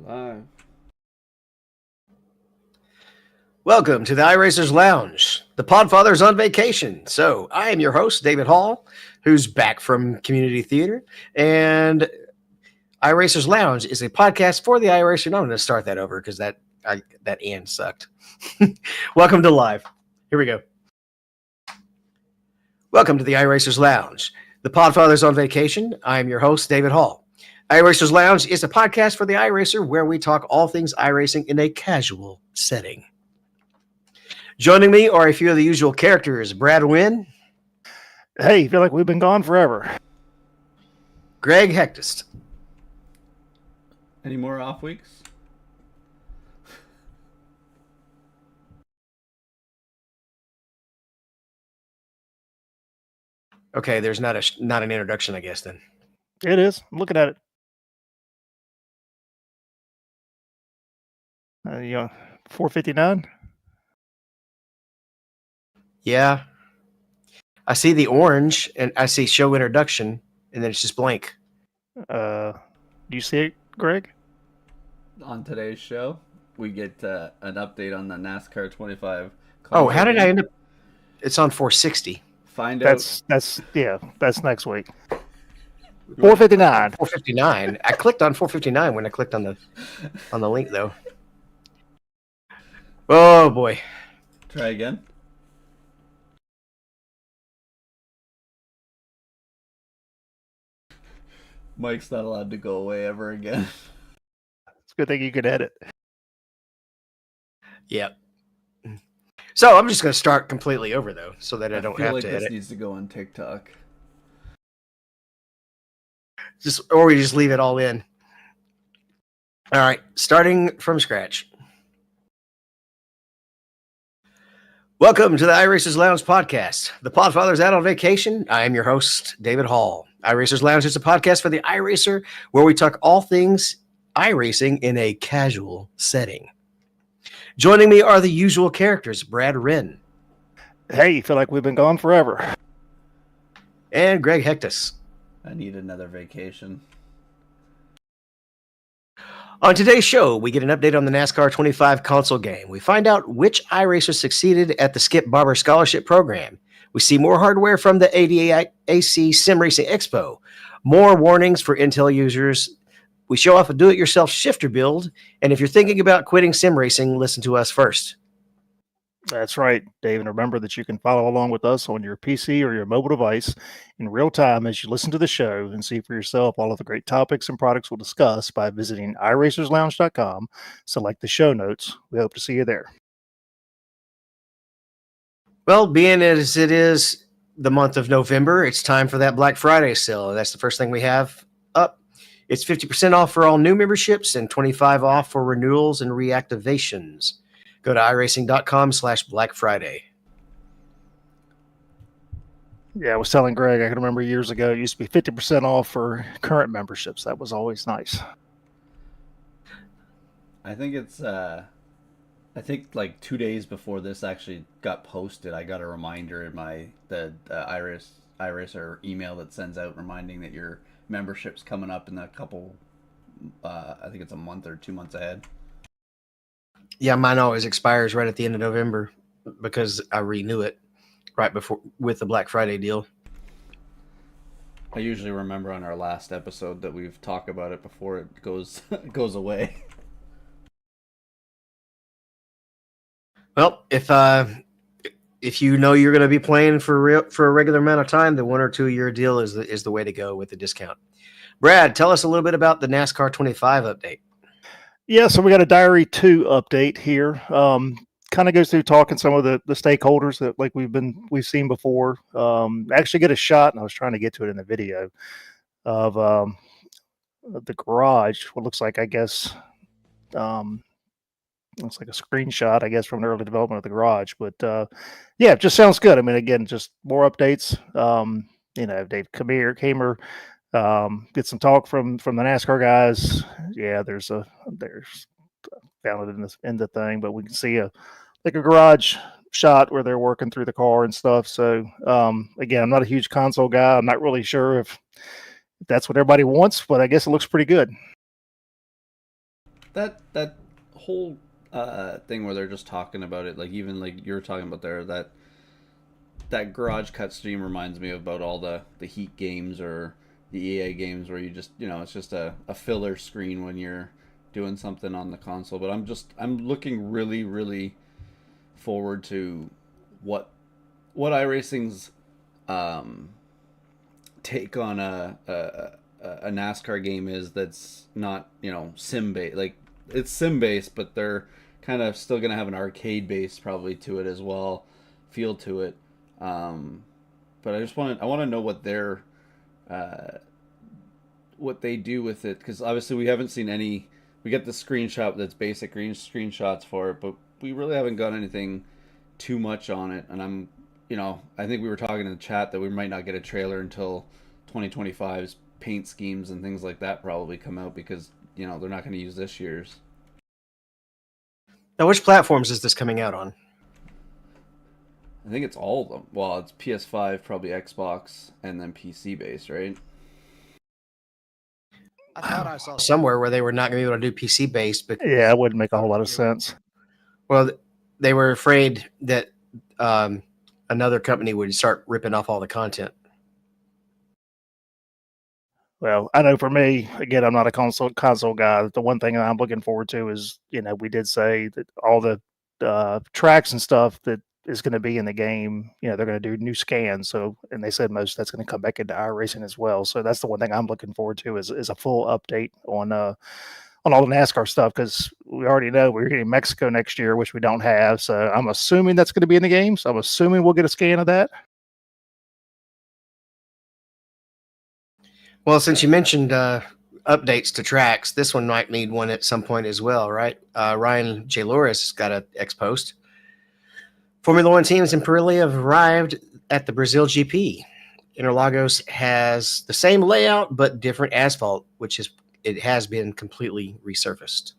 Live. Welcome to the iRacers Lounge. The Podfather's on vacation, so I am your host, David Hall, who's back from community theater. And iRacers Lounge is a podcast for the iRacer. No, I'm going to start that over because that and sucked. Welcome to live. Here we go. Welcome to the iRacers Lounge. The Podfather's on vacation. I am your host, David Hall. iRacers Lounge is a podcast for the iRacer where we talk all things iRacing in a casual setting. Joining me are a few of the usual characters. Brad Wynn. Hey, feel like we've been gone forever. Greg Hectist. Any more off weeks? Okay, there's not an introduction, I guess, then. It is. I'm looking at it. 459. Yeah. I see the orange, and I see show introduction, and then it's just blank. Do you see it, Greg? On today's show, we get an update on the NASCAR 25. Oh, how did I end up? It's on 460. Find out. That's next week. 459. 459. I clicked on 459 when I clicked on the link, though. Oh boy. Try again. Mike's not allowed to go away ever again. It's a good thing you could edit. Yep. So I'm just going to start completely over, though, so that I don't feel have like to this edit. needs to go on TikTok. Or we just leave it all in. All right, starting from scratch. Welcome to the iRacers Lounge podcast. The Podfather's out on vacation. I am your host, David Hall. iRacers Lounge is a podcast for the iRacer where we talk all things iRacing in a casual setting. Joining me are the usual characters, Brad Wynn. Hey, feel like we've been gone forever. And Greg Hectus. I need another vacation. On today's show, we get an update on the NASCAR 25 console game. We find out which iRacer succeeded at the Skip Barber Scholarship Program. We see more hardware from the ADAC Sim Racing Expo. More warnings for Intel users. We show off a do-it-yourself shifter build. And if you're thinking about quitting sim racing, listen to us first. That's right, Dave. And remember that you can follow along with us on your PC or your mobile device in real time as you listen to the show and see for yourself all of the great topics and products we'll discuss by visiting iRacersLounge.com. Select the show notes. We hope to see you there. Well, being as it is the month of November, it's time for that Black Friday sale. That's the first thing we have up. It's 50% off for all new memberships and 25% off for renewals and reactivations. Go to iRacing.com/Black Friday. Yeah, I was telling Greg, I can remember years ago, it used to be 50% off for current memberships. That was always nice. I think like 2 days before this actually got posted, I got a reminder in the iRacer email that sends out reminding that your membership's coming up in a couple, I think it's a month or 2 months ahead. Yeah, mine always expires right at the end of November because I renew it right before with the Black Friday deal. I usually remember on our last episode that we've talked about it before it goes away. Well, if you know you're going to be playing for a regular amount of time, the 1 or 2 year deal is the way to go with the discount. Brad, tell us a little bit about the NASCAR 25 update. Yeah, so we got a Diary 2 update here. Kind of goes through talking some of the stakeholders that like we've seen before. Actually get a shot, and I was trying to get to it in the video of the garage. What looks like, I guess, looks like a screenshot, I guess, from the early development of the garage. But yeah, it just sounds good. I mean, again, just more updates. Dave Kamer. Get some talk from the NASCAR guys. Yeah, there's found it in the thing, but we can see a garage shot where they're working through the car and stuff. So again, I'm not a huge console guy. I'm not really sure if that's what everybody wants, but I guess it looks pretty good. that whole thing where they're just talking about it, like even like you were talking about there, that garage cut stream reminds me about all the Heat games or the EA games where you just it's just a filler screen when you're doing something on the console. But I'm looking really forward to what iRacing's um, take on a NASCAR game is that's not sim based. Like it's sim based, but they're kind of still gonna have an arcade base probably to it as well, feel to it. Um, but I want to know uh, what they do with it, because obviously we haven't seen any. We get the screenshot that's basic green screenshots for it, but we really haven't got anything too much on it. And I think we were talking in the chat that we might not get a trailer until 2025's paint schemes and things like that probably come out, because they're not going to use this year's. Now, which platforms is this coming out on? I think it's all of them. Well, it's PS5, probably Xbox, and then PC based, right? I thought I saw somewhere where they were not going to be able to do PC based, but Yeah, it wouldn't make a whole lot of sense. well, they were afraid that another company would start ripping off all the content. Well, I know for me, again, I'm not a console guy. The one thing I'm looking forward to is, we did say that all the tracks and stuff that is going to be in the game, they're going to do new scans. So, and they said most that's going to come back into iRacing as well. So that's the one thing I'm looking forward to is a full update on all the NASCAR stuff, because we already know we're getting Mexico next year, which we don't have. So I'm assuming that's going to be in the game. So I'm assuming we'll get a scan of that. Well, since you mentioned updates to tracks, this one might need one at some point as well, right? Ryan J. Loris got an X post. Formula One teams in Pirelli have arrived at the Brazil GP. Interlagos has the same layout but different asphalt, it has been completely resurfaced.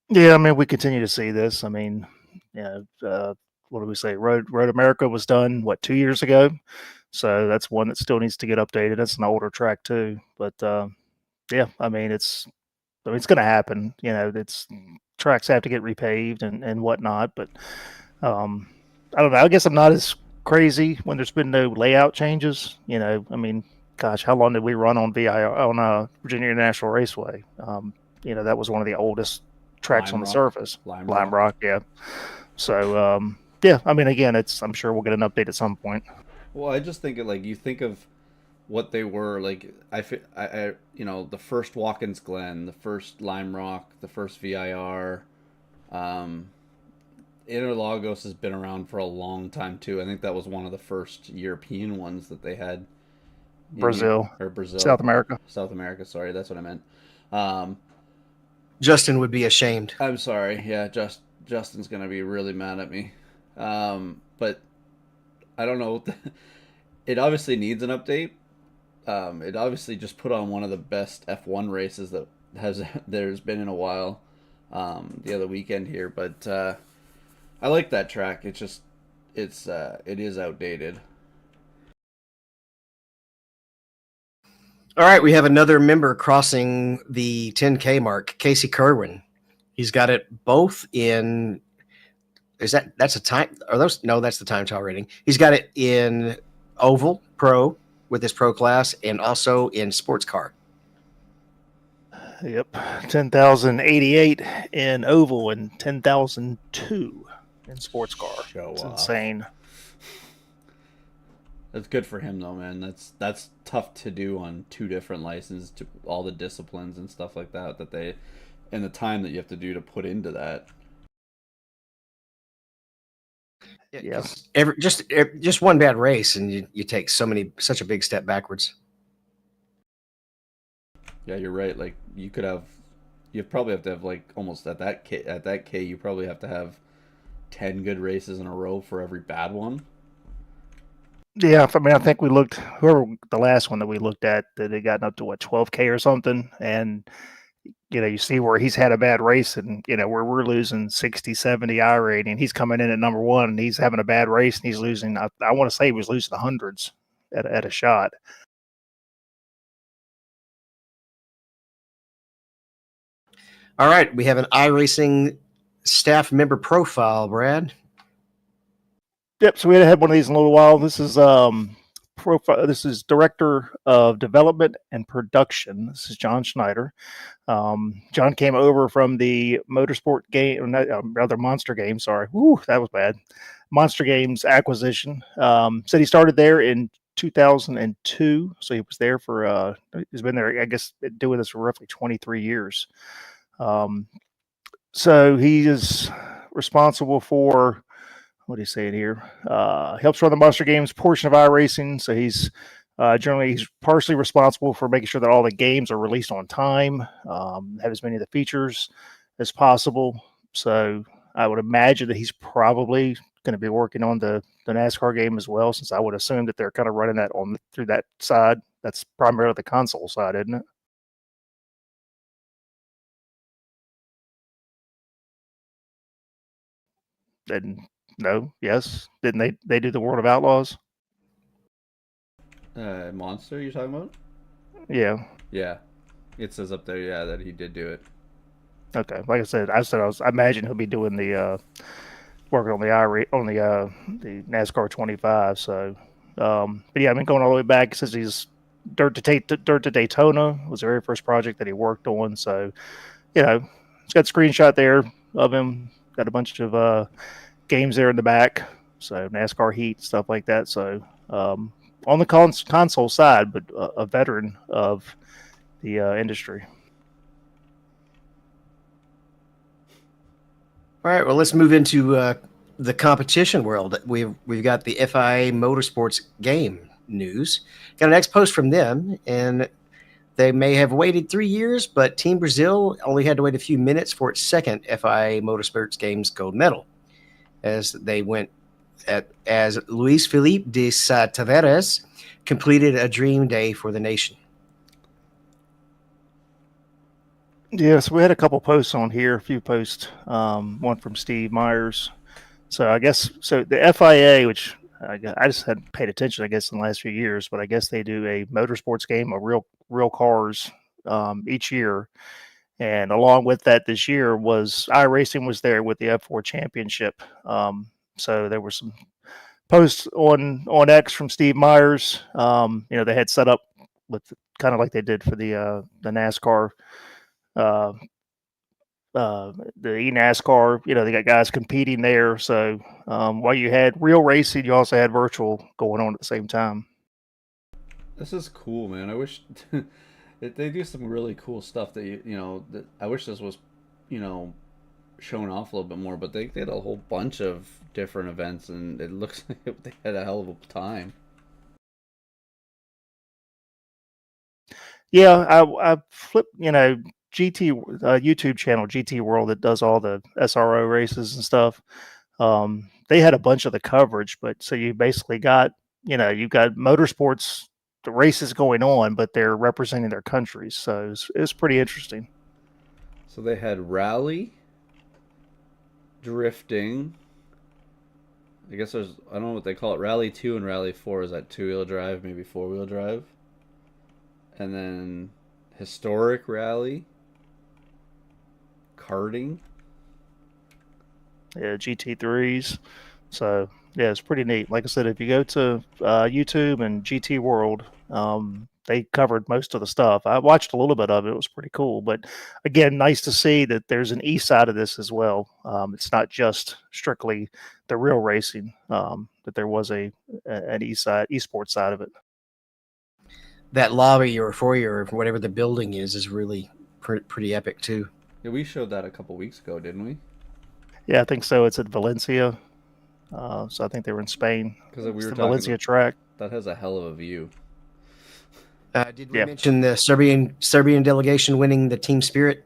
Yeah, I mean, we continue to see this. I mean, what do we say? Road America was done 2 years ago, so that's one that still needs to get updated. That's an older track too, but yeah, I mean, it's going to happen. It's tracks have to get repaved and whatnot, but I don't know. I guess I'm not as crazy when there's been no layout changes. I mean, gosh, how long did we run on Virginia International Raceway? That was one of the oldest tracks on the surface. Lime Rock, yeah. So yeah, I mean, again, I'm sure we'll get an update at some point. Well, I just think you think of what they were like. The first Watkins Glen, the first Lime Rock, the first VIR. Interlagos has been around for a long time too. I think that was one of the first European ones that they had. Brazil, South America. Sorry, that's what I meant. Justin would be ashamed. I'm sorry. Yeah, Justin's gonna be really mad at me. But I don't know. It obviously needs an update. It obviously just put on one of the best F1 races that there's been in a while. The other weekend here, but I like that track. It is outdated. All right, we have another member crossing the 10K mark, Casey Kerwin. He's got it both in. That's a time? Are those? No, that's the time trial rating. He's got it in oval pro with his pro class, and also in sports car. Yep, 10,088 in oval and 10,002 in sports car. It's insane. That's good for him though, man. That's tough to do on two different licenses, to all the disciplines and stuff like that and the time that you have to do to put into that. Yeah, just one bad race and you take such a big step backwards. Yeah, you're right. Like you probably have to have like almost at that K you probably have to have 10 good races in a row for every bad one. Yeah, I mean, I think we looked, whoever the last one that we looked at, that had gotten up to 12K or something. And, you see where he's had a bad race and, where we're losing 60, 70 I rating. He's coming in at number one and he's having a bad race and he's losing, I want to say he was losing the hundreds at a shot. All right, we have an iRacing staff member profile, Brad. Yep. So we hadn't had one of these in a little while. This is profile. This is Director of Development and Production. This is John Schneider. John came over from the Motorsport game, rather Monster Game. Sorry, Woo, that was bad. Monster Games acquisition. Said he started there in 2002, so he was there for. He's been there, I guess, doing this for roughly 23 years. So he is responsible for, what do you say it here? Helps run the Monster Games portion of iRacing. So he's generally he's partially responsible for making sure that all the games are released on time, have as many of the features as possible. So I would imagine that he's probably going to be working on the NASCAR game as well, since I would assume that they're kind of running that on through that side. That's primarily the console side, isn't it? And no, yes, didn't they do the World of Outlaws? Monster you're talking about? Yeah. Yeah. It says up there, yeah, that he did do it. Okay. Like I imagine he'll be doing the working on the NASCAR 25. So, but yeah, I've been going all the way back since he's Dirt to Daytona was the very first project that he worked on. So, you know, it's got a screenshot there of him. Got a bunch of games there in the back. So NASCAR Heat stuff like that. So on the console side, but a veteran of the industry. All right, well, let's move into the competition world. We've got the FIA Motorsports game news. Got an ex post from them, and they may have waited 3 years, but Team Brazil only had to wait a few minutes for its second FIA Motorsports Games gold medal, as they went as Luis Felipe de Tavares completed a dream day for the nation. Yes, we had a couple posts on here, a few posts, one from Steve Myers. So I guess the FIA, which I just hadn't paid attention, I guess, in the last few years, but I guess they do a motorsports game of real cars each year. And along with that, this year was iRacing was there with the F4 Championship. So there were some posts on X from Steve Myers. They had set up with kind of like they did for the NASCAR. The eNASCAR, they got guys competing there. So while you had real racing, you also had virtual going on at the same time. This is cool, man. I wish they do some really cool stuff that I wish this was, shown off a little bit more. But they had a whole bunch of different events, and it looks like they had a hell of a time. Yeah, I flipped, GT YouTube channel GT World that does all the SRO races and stuff. They had a bunch of the coverage, but so you basically got you've got motorsports, the races going on, but they're representing their countries. So it's pretty interesting. So they had rally, drifting. I guess I don't know what they call it. Rally 2 and Rally 4 is that 2-wheel drive, maybe 4-wheel drive, and then historic rally. Karting. Yeah, GT3s. So yeah, it's pretty neat. Like I said, if you go to YouTube and GT World, they covered most of the stuff. I watched a little bit of it. It was pretty cool. But again, nice to see that there's an E side of this as well. It's not just strictly the real racing. That there was an esports side of it. That lobby or foyer or whatever the building is really pretty epic too. Yeah, we showed that a couple weeks ago, didn't we? Yeah, I think so. It's at Valencia. So I think they were in Spain. Because we were the Valencia track. That has a hell of a view. Did we mention the Serbian delegation winning the Team Spirit?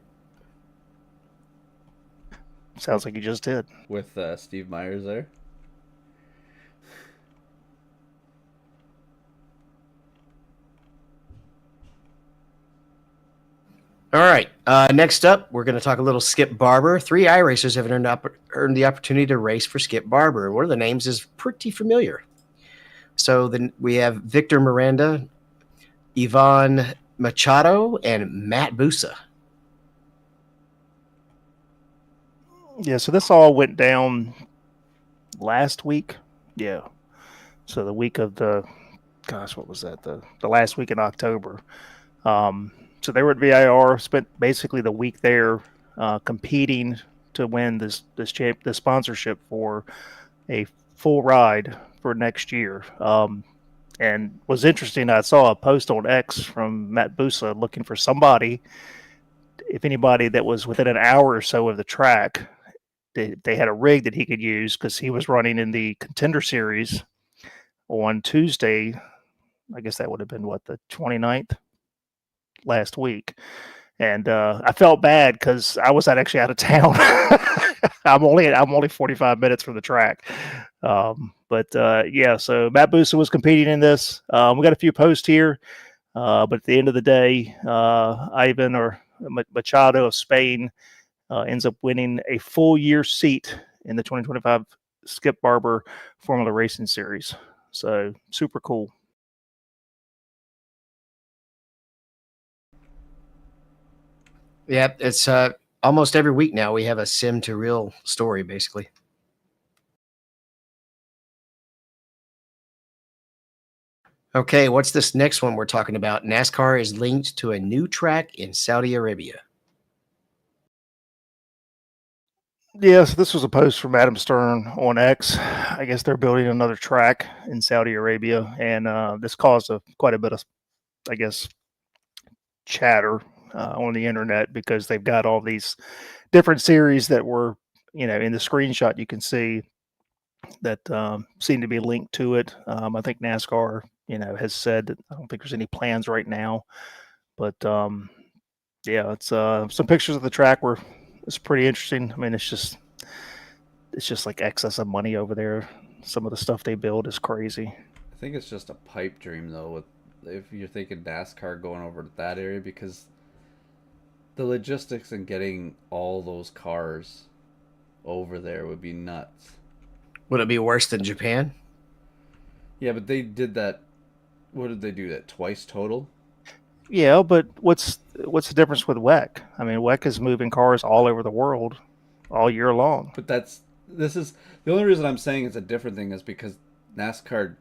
Sounds like you just did. With Steve Myers there. All right. Next up, we're going to talk a little Skip Barber. 3 iRacers have earned the opportunity to race for Skip Barber. One of the names is pretty familiar. So then we have Victor Miranda, Ivan Machado, and Matt Busa. Yeah, so this all went down last week. Yeah. So the week of what was that? The last week in October. So they were at VIR, spent basically the week there competing to win this sponsorship for a full ride for next year. And was interesting. I saw a post on X from Matt Busa looking for somebody, if anybody that was within an hour or so of the track. They had a rig that he could use because he was running in the Contender Series on Tuesday. I guess that would have been the 29th last week. And I felt bad because I was actually out of town. I'm only 45 minutes from the track. Yeah, so Matt Busa was competing in this. We got a few posts here, but at the end of the day, Ivan or Machado of Spain ends up winning a full year seat in the 2025 Skip Barber Formula Racing Series. So super cool. Yeah, it's almost every week now we have a sim to real story, basically. Okay, what's this next one we're talking about? NASCAR is linked to a new track in Saudi Arabia. Yes, this was a post from Adam Stern on X. I guess they're building another track in Saudi Arabia, and this caused quite a bit of, I guess, chatter on the internet because they've got all these different series that were, in the screenshot you can see that seem to be linked to it. I think NASCAR, has said that I don't think there's any plans right now, but yeah, it's some pictures of the track were it's pretty interesting. I mean, it's just like excess of money over there. Some of the stuff they build is crazy. I think it's just a pipe dream though. With if you're thinking NASCAR going over to that area, because the logistics and getting all those cars over there would be nuts. Would it be worse than Japan? Yeah, but they did that. What did they do that twice total? Yeah, but what's the difference with WEC? I mean, WEC is moving cars all over the world all year long. But this is the only reason I'm saying it's a different thing is because NASCAR,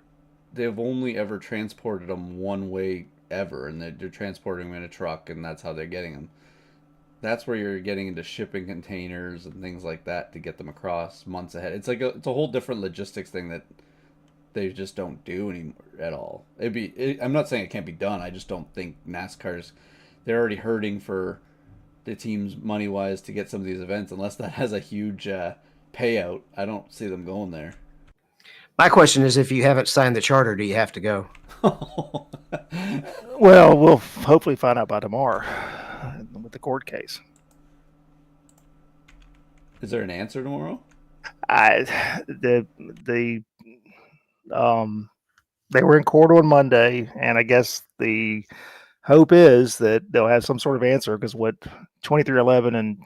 they've only ever transported them one way ever, and they're transporting them in a truck, and that's how they're getting them. That's where you're getting into shipping containers and things like that to get them across months ahead. It's a whole different logistics thing that they just don't do anymore at all. I'm not saying it can't be done. I just don't think NASCAR's, they're already hurting for the teams money wise to get some of these events. Unless that has a huge payout, I don't see them going there. My question is, if you haven't signed the charter, do you have to go? Well, we'll hopefully find out by tomorrow with the court case. Is there an answer tomorrow? They were in court on Monday, and I guess the hope is that they'll have some sort of answer because what 2311 and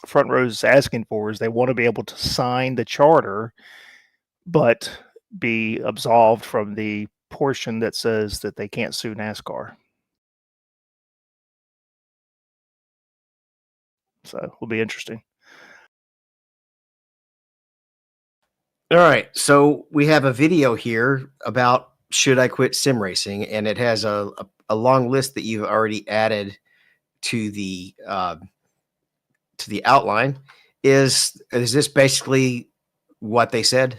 Front Row is asking for is they want to be able to sign the charter, but be absolved from the portion that says that they can't sue NASCAR. So will be interesting. All right, so we have a video here about should I quit sim racing, and it has a long list that you've already added to the outline. Is this basically what they said?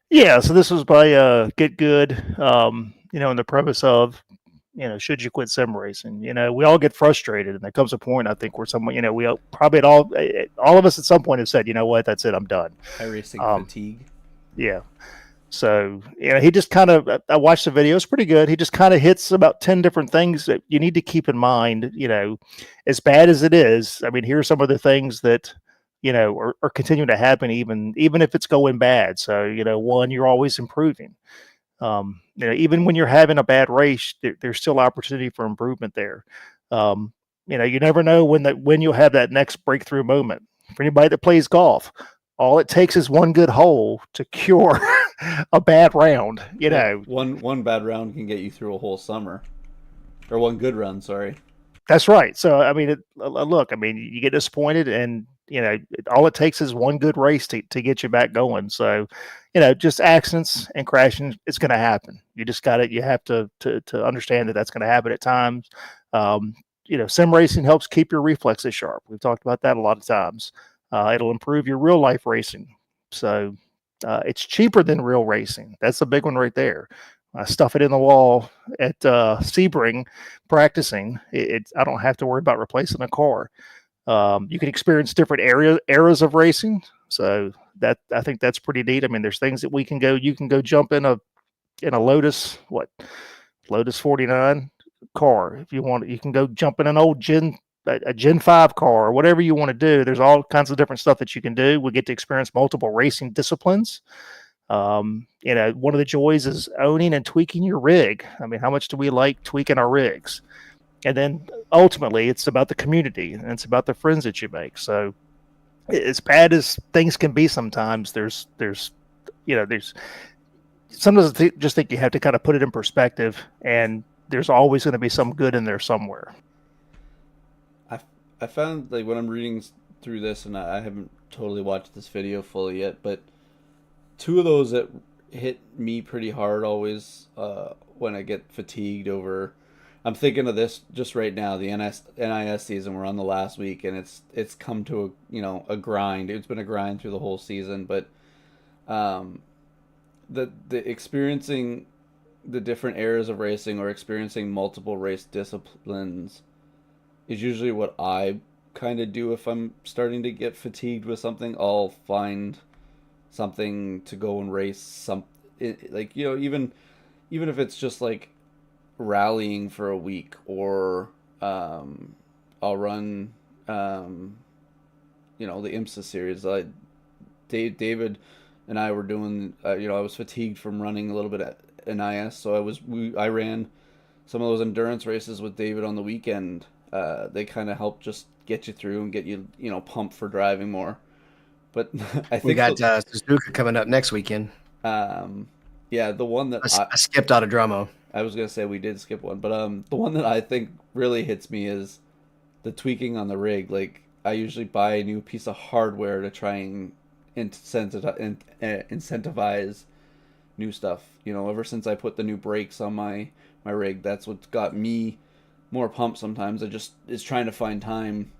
Yeah, so this was by Get Good, in the premise of, should you quit sim racing? We all get frustrated, and there comes a point, I think, where someone, we probably all of us at some point have said, you know what, that's it, I'm done. iRacing fatigue. Yeah. So, he just kind of, I watched the video, it's pretty good. He just kind of hits about 10 different things that you need to keep in mind, as bad as it is. I mean, here are some of the things that, are continuing to happen, even if it's going bad. So, one, you're always improving. Even when you're having a bad race, there's still opportunity for improvement there. You never know when you'll have that next breakthrough moment. For anybody that plays golf, all it takes is one good hole to cure a bad round. One bad round can get you through a whole summer, or one good run. Sorry. That's right. So I mean, look, I mean, you get disappointed, and all it takes is one good race to get you back going. So, just accidents and crashing, it's going to happen. You just got it. You have to understand that that's going to happen at times. Sim racing helps keep your reflexes sharp. We've talked about that a lot of times. It'll improve your real life racing. So it's cheaper than real racing. That's a big one right there. I stuff it in the wall at Sebring practicing. I don't have to worry about replacing a car. You can experience different eras of racing. So that I think that's pretty neat. I mean, there's things that you can go jump in a Lotus 49 car if you want. You can go jump in an old a Gen 5 car or whatever you want to do. There's all kinds of different stuff that you can do. We get to experience multiple racing disciplines. One of the joys is owning and tweaking your rig. I mean, how much do we like tweaking our rigs? And then ultimately, it's about the community and it's about the friends that you make. So, as bad as things can be sometimes, there's sometimes I just think you have to kind of put it in perspective, and there's always going to be some good in there somewhere. I found, like, when I'm reading through this, and I haven't totally watched this video fully yet, but two of those that hit me pretty hard always when I get fatigued over. I'm thinking of this just right now. The NIS season, we're on the last week, and it's come to a grind. It's been a grind through the whole season, but the experiencing the different eras of racing or experiencing multiple race disciplines is usually what I kind of do if I'm starting to get fatigued with something. I'll find something to go and race like, even if it's just like rallying for a week, or I'll run the IMSA series. David and I were doing I was fatigued from running a little bit at NIS, so I ran some of those endurance races with David on the weekend. They kind of help just get you through and get you pumped for driving more. But I think we got Suzuka coming up next weekend. Yeah, the one that I skipped Autodromo. I was gonna say we did skip one, but the one that I think really hits me is the tweaking on the rig. Like, I usually buy a new piece of hardware to try and incentivize new stuff. Ever since I put the new brakes on my rig, that's what's got me more pumped. Sometimes I just is trying to find time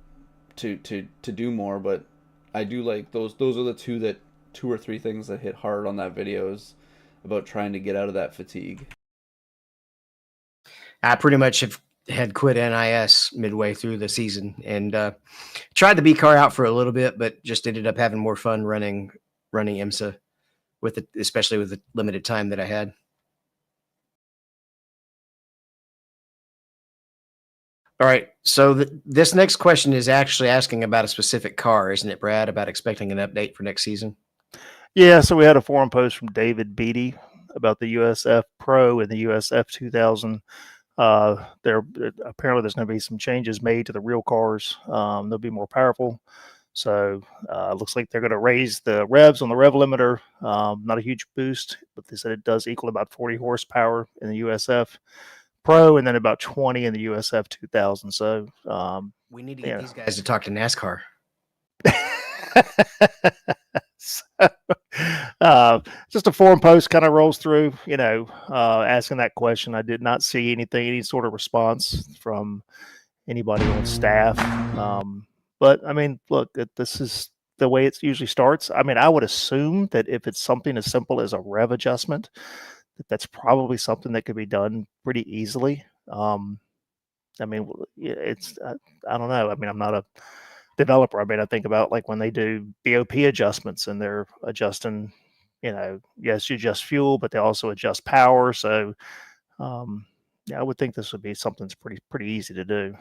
to do more, but I do like those. Those are the two or three things that hit hard on that video, is about trying to get out of that fatigue. I pretty much had quit NIS midway through the season and tried the B car out for a little bit, but just ended up having more fun running IMSA especially with the limited time that I had. All right. So this next question is actually asking about a specific car, isn't it, Brad? About expecting an update for next season? Yeah. So we had a forum post from David Beatty about the USF Pro and the USF 2000. There apparently there's going to be some changes made to the real cars. They'll be more powerful. So looks like they're going to raise the revs on the rev limiter. Not a huge boost, but they said it does equal about 40 horsepower in the USF Pro, and then about 20 in the USF 2000. So we need to get these guys to talk to NASCAR. Just a forum post kind of rolls through, asking that question. I did not see any sort of response from anybody on staff. But I mean, look, this is the way it usually starts. I mean, I would assume that if it's something as simple as a rev adjustment, that's probably something that could be done pretty easily. I mean, it's I don't know. I mean, I'm not a developer. I mean, I think about like when they do BOP adjustments and they're adjusting, yes, you adjust fuel, but they also adjust power. So, yeah, I would think this would be something that's pretty easy to do.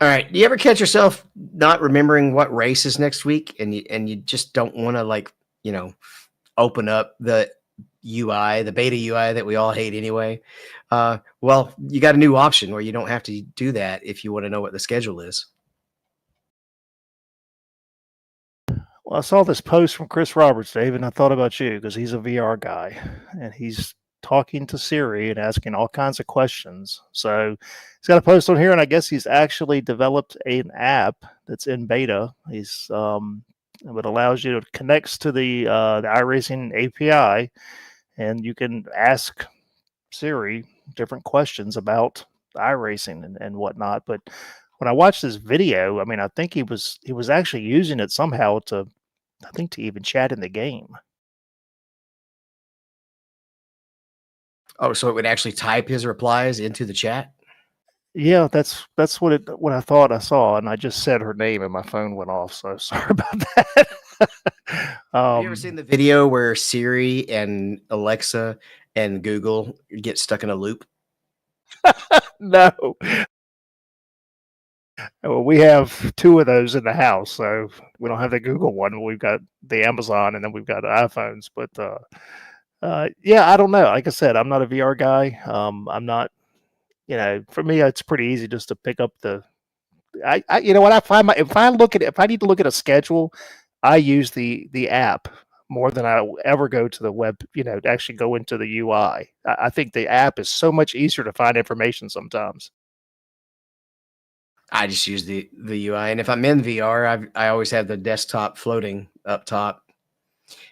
All right. Do you ever catch yourself not remembering what race is next week, and you just don't want to open up the UI, the beta UI that we all hate anyway? Well, you got a new option where you don't have to do that if you want to know what the schedule is. Well, I saw this post from Chris Roberts, Dave, and I thought about you because he's a VR guy and he's talking to Siri and asking all kinds of questions. So he's got a post on here, and I guess he's actually developed an app that's in beta. It allows you to connects to the iRacing API, and you can ask Siri different questions about iRacing and whatnot. But when I watched this video, I mean, I think he was actually using it somehow to, I think, to even chat in the game. Oh, so it would actually type his replies into the chat? Yeah, that's what I thought I saw, and I just said her name and my phone went off. So sorry about that. Have you ever seen the video where Siri and Alexa and Google get stuck in a loop? No. Well, we have two of those in the house, so we don't have the Google one. But we've got the Amazon, and then we've got iPhones. But yeah, I don't know. Like I said, I'm not a VR guy. I'm not. For me, it's pretty easy just to pick up the. You know what I find if I need to look at a schedule, I use the app more than I will ever go to the web. To actually go into the UI. I think the app is so much easier to find information sometimes. I just use the UI, and if I'm in VR, I always have the desktop floating up top.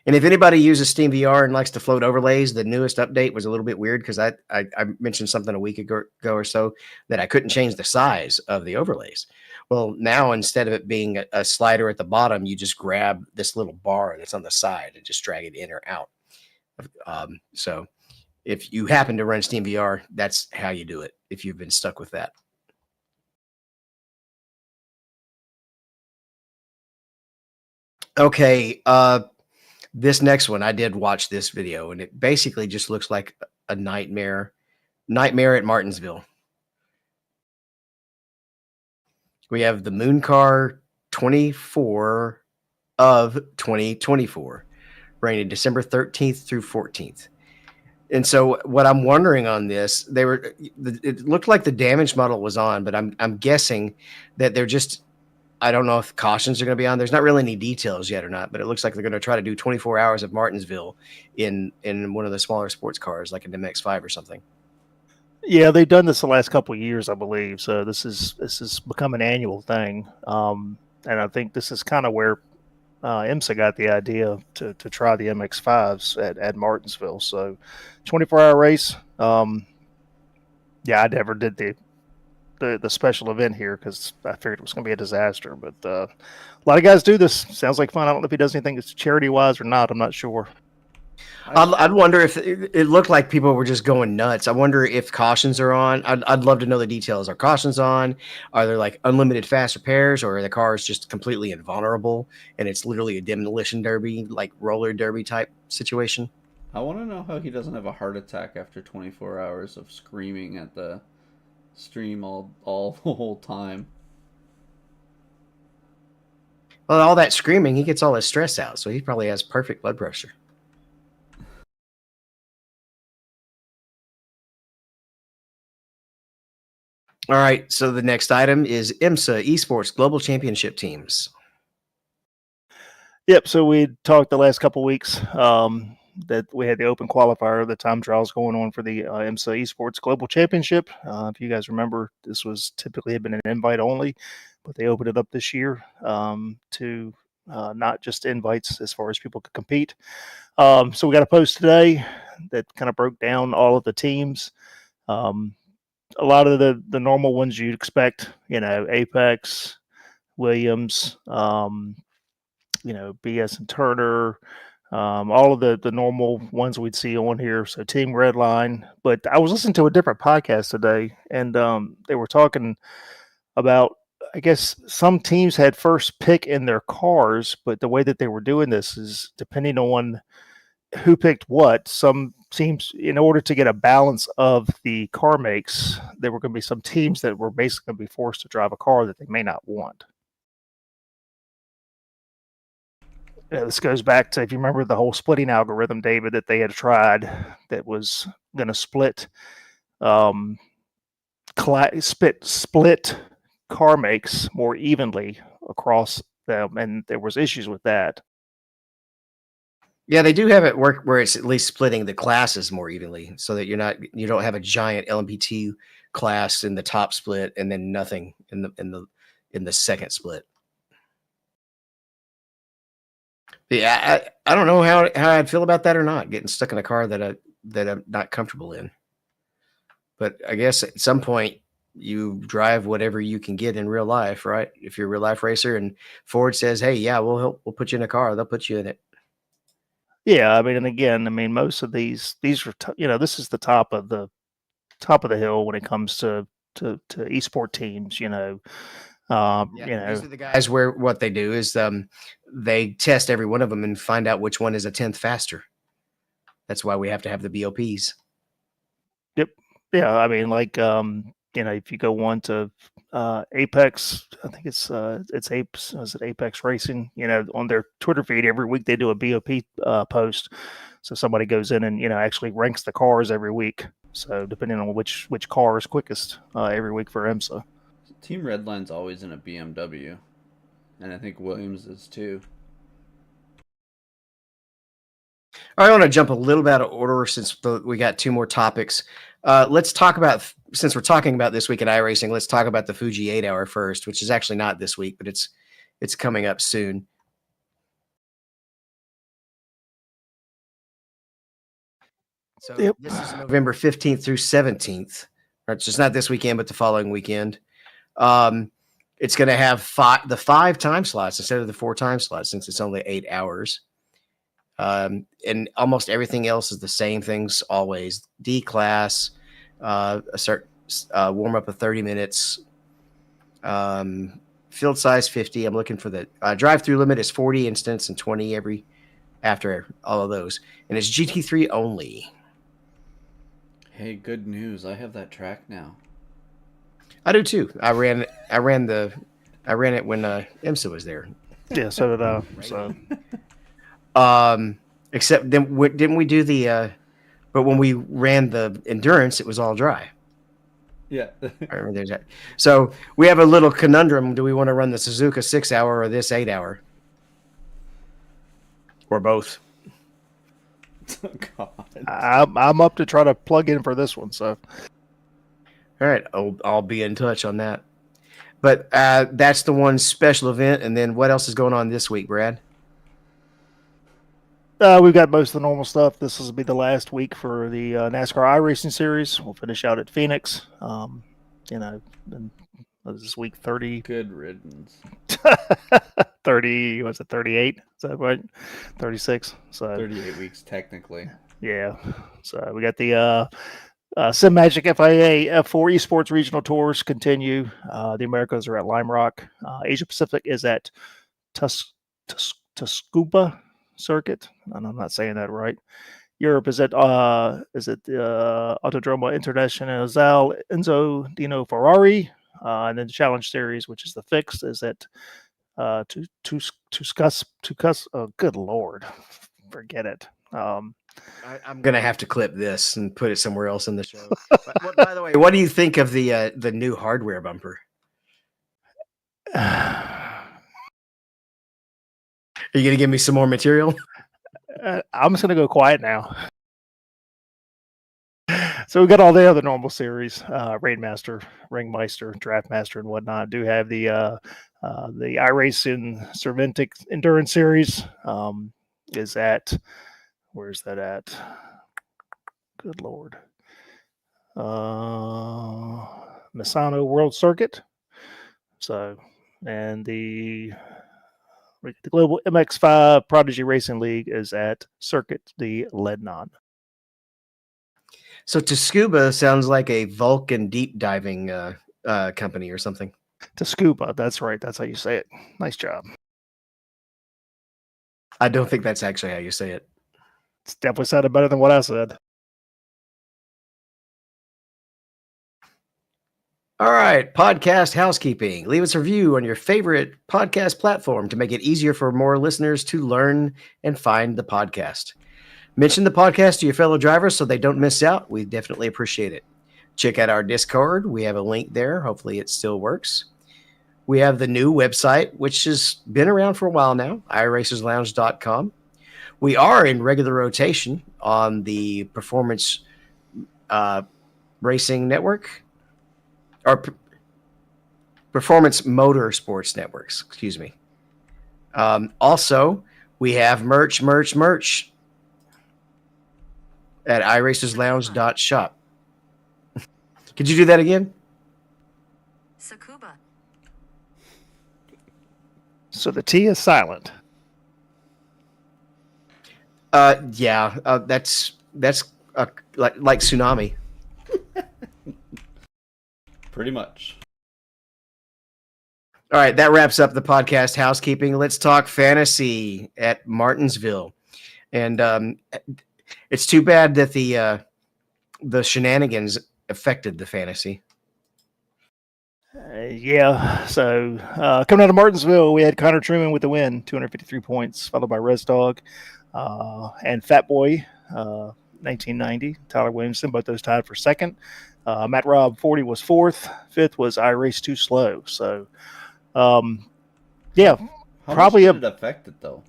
And if anybody uses Steam VR and likes to float overlays, the newest update was a little bit weird because I mentioned something a week ago or so that I couldn't change the size of the overlays. Well, now instead of it being a slider at the bottom, you just grab this little bar that's on the side and just drag it in or out. So if you happen to run Steam VR, that's how you do it if you've been stuck with that. Okay, this next one, I did watch this video, and it basically just looks like a nightmare at Martinsville. We have the Moon Car 24 of 2024, rated December 13th through 14th. And so what I'm wondering on this, it looked like the damage model was on, but I'm guessing that they're just, I don't know if cautions are going to be on. There's not really any details yet or not, but it looks like they're going to try to do 24 hours of Martinsville in one of the smaller sports cars, like an MX-5 or something. Yeah, they've done this the last couple of years, I believe. So this is become an annual thing, and I think this is kind of where IMSA got the idea to try the MX-5s at Martinsville. So 24-hour race. Yeah, I never did the special event here because I figured it was going to be a disaster. But a lot of guys do this. Sounds like fun. I don't know if he does anything that's charity wise or not. I'm not sure. I'd wonder if it looked like people were just going nuts. I wonder if cautions are on. I'd love to know the details. Are cautions on? Are there like unlimited fast repairs, or are the cars just completely invulnerable and it's literally a demolition derby, like roller derby type situation? I want to know how he doesn't have a heart attack after 24 hours of screaming at the stream all the whole time. Well, all that screaming, he gets all his stress out, so he probably has perfect blood pressure. All right, so the next item is IMSA Esports Global Championship teams. Yep. So we talked the last couple of weeks that we had the open qualifier, the time trials going on for the IMSA Esports Global Championship. If you guys remember, this was typically had been an invite only, but they opened it up this year to not just invites as far as people could compete. So we got a post today that kind of broke down all of the teams. A lot of the normal ones you'd expect, Apex, Williams, BS and Turner, all of the normal ones we'd see on here. So Team Redline. But I was listening to a different podcast today, and they were talking about, I guess some teams had first pick in their cars, but the way that they were doing this is depending on who picked what. Some teams, in order to get a balance of the car makes, there were going to be some teams that were basically going to be forced to drive a car that they may not want. This goes back to, if you remember the whole splitting algorithm, David, that they had tried that was going to split car makes more evenly across them, and there was issues with that. Yeah, they do have it work where it's at least splitting the classes more evenly, so that you don't have a giant LMP2 class in the top split and then nothing in the second split. But yeah, I don't know how I'd feel about that or not, getting stuck in a car that I'm not comfortable in. But I guess at some point you drive whatever you can get in real life, right? If you're a real life racer and Ford says, "Hey, yeah, we'll put you in a car," they'll put you in it. Yeah, I mean, and again, I mean, most of these are this is the top of the hill when it comes to esport teams. Yeah, these are the guys where what they do is they test every one of them and find out which one is a tenth faster. That's why we have to have the BOPs. Yep. Yeah, I mean, like, if you go on to Apex, I think it's Apes, is it Apex Racing? On their Twitter feed every week they do a BOP post. So somebody goes in and actually ranks the cars every week. So depending on which car is quickest every week for IMSA. Team Redline's always in a BMW, and I think Williams is too. I want to jump a little bit out of order since we got two more topics. Let's talk about, since we're talking about this week at iRacing, let's talk about the Fuji 8-hour first, which is actually not this week, but it's coming up soon. So Yep. This is November 15th through 17th. Right, so it's not this weekend, but the following weekend. It's going to have the 5 time slots instead of the 4 time slots, since it's only 8 hours. And almost everything else is the same things always. D class, a certain warm up of 30 minutes, field size 50. I'm looking for the drive through limit is 40 instants and 20 every after all of those, and it's GT3 only. Hey, good news! I have that track now. I do too. I ran it when IMSA was there. Yeah, so did I. So except then didn't we do the but when we ran the endurance it was all dry. Yeah. I remember there's that. So we have a little conundrum. Do we want to run the Suzuka 6-hour or this 8-hour? Or both? Oh, God. I'm up to try to plug in for this one. So All right, I'll be in touch on that. But that's the one special event. And then what else is going on this week, Brad? we've got most of the normal stuff. This will be the last week for the NASCAR iRacing series. We'll finish out at Phoenix. And this week 30. Good riddance. 30, was it 38? Is that right? 36. So 38 weeks technically. Yeah. So we got the Sim Magic FIA F4 Esports Regional Tours continue. The Americas are at Lime Rock. Asia Pacific is at Tuscuba Circuit, and I'm not saying that right. Europe is at Autodromo Internazionale Enzo Dino Ferrari, and then the Challenge Series, which is the fixed, is at Tuscus. Oh, good Lord, forget it. I'm gonna have to clip this and put it somewhere else in the show. By the way, what do you think of the new hardware bumper? Are you gonna give me some more material? I'm just gonna go quiet now. So we got all the other normal series: Raidmaster, Ringmeister, Draftmaster, and whatnot. Do have the iRacing Cerventic Endurance Series. Is at, where's that at? Good Lord. Misano World Circuit. So, and the Global MX5 Prodigy Racing League is at Circuit de Lebanon. So Tuscuba sounds like a Vulcan deep diving company or something. Tuscuba, that's right. That's how you say it. Nice job. I don't think that's actually how you say it. It's definitely sounded better than what I said. All right, podcast housekeeping. Leave us a review on your favorite podcast platform to make it easier for more listeners to learn and find the podcast. Mention the podcast to your fellow drivers so they don't miss out. We definitely appreciate it. Check out our Discord. We have a link there. Hopefully it still works. We have the new website, which has been around for a while now, iRacersLounge.com. We are in regular rotation on the Performance Racing Network, or Performance Motorsports Networks, excuse me. Also, we have merch at iRacersLounge.shop. Could you do that again? Sakuba. So the T is silent. Yeah, that's like tsunami. Pretty much. All right, that wraps up the podcast housekeeping. Let's talk fantasy at Martinsville, and it's too bad that the shenanigans affected the fantasy. Yeah. So coming out of Martinsville, we had Connor Truman with the win, 253 points, followed by Res Dog and Fat Boy, 1990. Tyler Williamson, both those tied for second. Matt Robb, 40 was fourth. Fifth was I Race Too Slow. So, yeah, How probably much did it affect it though?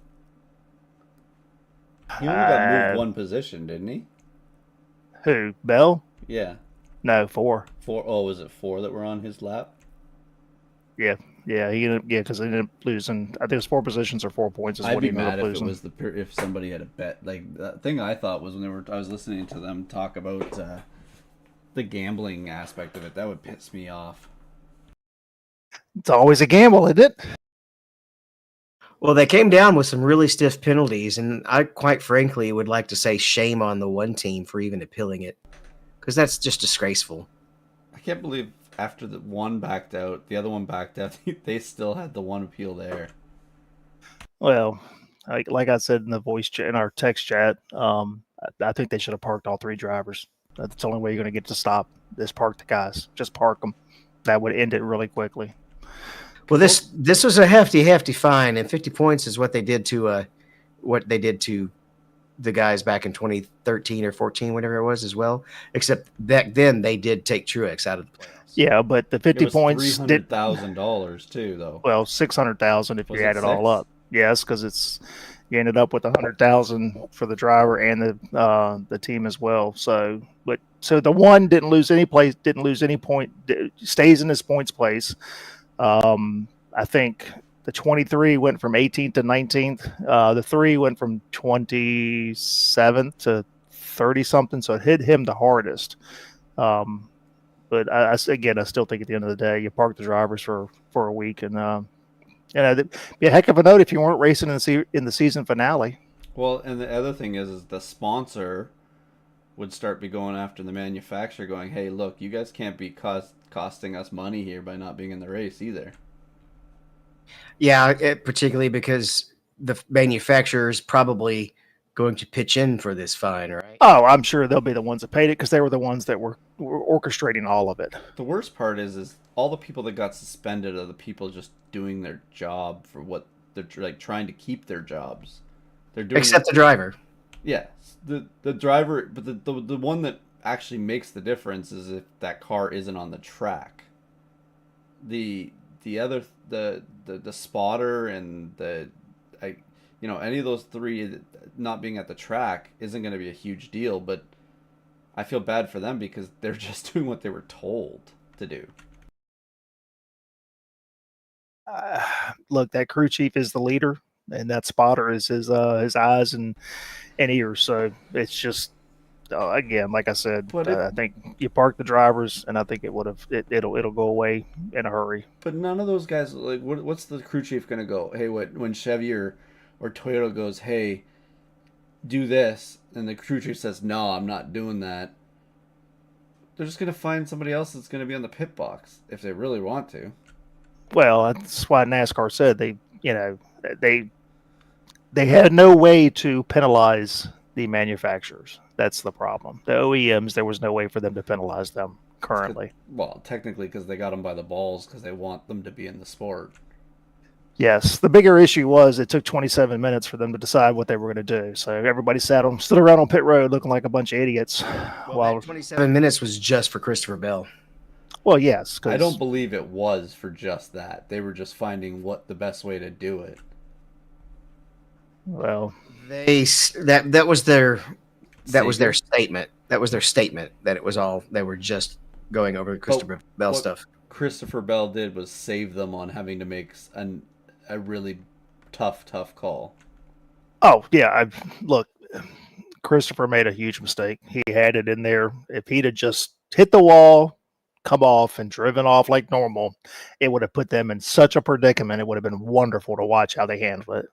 He only got moved one position, didn't he? Who? Bell? Yeah. No, 4. 4. Oh, was it 4 that were on his lap? Yeah, he ended up, because he ended up losing. I think it was 4 positions or 4 points is I'd what be he ended mad up if it losing. was if somebody had a bet. Like the thing I thought was when I was listening to them talk about the gambling aspect of it, that would piss me off. It's always a gamble, isn't it? Well, they came down with some really stiff penalties, and I quite frankly would like to say shame on the one team for even appealing it, because that's just disgraceful. I can't believe after the one backed out, the other one backed out, they still had the one appeal there. Well, like I said in the voice chat, in our text chat, I think they should have parked all 3 drivers. That's the only way you're going to get to stop is park the guys. Just park them. That would end it really quickly. Well, this was a hefty fine, and 50 points is what they did to the guys back in 2013 or 14, whatever it was, as well. Except back then they did take Truex out of the playoffs. Yeah, but the 50 points $300,000 too, though. Well, 600,000 if Was you it add it all 6? up. Yes, because you ended up with 100,000 for the driver and the team as well. So the one didn't lose any point, stays in his points place. I think the 23 went from 18th to 19th. The 3 went from 27th to 30 something. So it hit him the hardest. But I still think at the end of the day, you park the drivers for a week, and it'd be a heck of a note if you weren't racing in the season finale. Well, and the other thing is the sponsor would start be going after the manufacturer, going, "Hey, look, you guys can't be costing us money here by not being in the race either." Yeah, particularly because the manufacturer is probably going to pitch in for this fine, right? Oh, I'm sure they'll be the ones that paid it because they were the ones that were orchestrating all of it. The worst part is all the people that got suspended are the people just doing their job for what they're like trying to keep their jobs. They're doing Except the driver. Yeah, the driver, but the one that actually makes the difference is if that car isn't on the track. The other the spotter and any of those 3 not being at the track isn't going to be a huge deal, but I feel bad for them because they're just doing what they were told to do. Look, that crew chief is the leader, and that spotter is his eyes and ears. So it's just again, like I said, I think you park the drivers, and I think it'll go away in a hurry. But none of those guys, like, what's the crew chief gonna go? Hey, when Chevy or Toyota goes, hey, do this, and the crew chief says, no, I'm not doing that. They're just gonna find somebody else that's gonna be on the pit box if they really want to. Well, that's why NASCAR said they had no way to penalize the manufacturers. That's the problem. The OEMs, there was no way for them to penalize them currently. Well, technically, because they got them by the balls because they want them to be in the sport. Yes, the bigger issue was it took 27 minutes for them to decide what they were going to do. So everybody stood around on pit road looking like a bunch of idiots. Well, 27 minutes was just for Christopher Bell. Well, yes. I don't believe it was for just that. They were just finding what the best way to do it. Well, That was their Savior? statement. That was their statement that it was all they were just going over But Christopher Bell what stuff. Christopher Bell did was save them on having to make a really tough call. Oh yeah, look. Christopher made a huge mistake. He had it in there. If he'd have just hit the wall, come off, and driven off like normal, it would have put them in such a predicament. It would have been wonderful to watch how they handle it.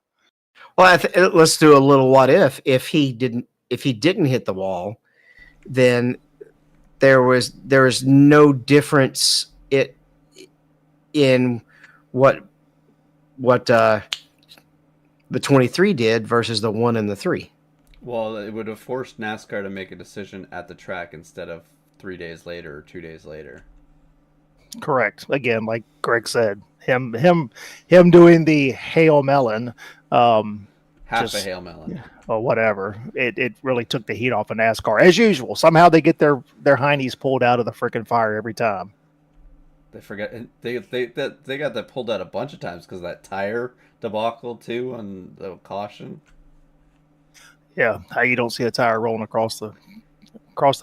Well, let's do a little what if. If he didn't hit the wall, then there was no difference in what the 23 did versus the 1 and the 3. Well, it would have forced NASCAR to make a decision at the track instead of 3 days later or 2 days later. Correct. Again, like Greg said, him doing the Hail Melon, Half a Hail Melon. or whatever. It really took the heat off of NASCAR as usual. Somehow they get their heinies pulled out of the freaking fire every time. They forget they got that pulled out a bunch of times because of that tire debacle too on the caution. Yeah, how you don't see a tire rolling across the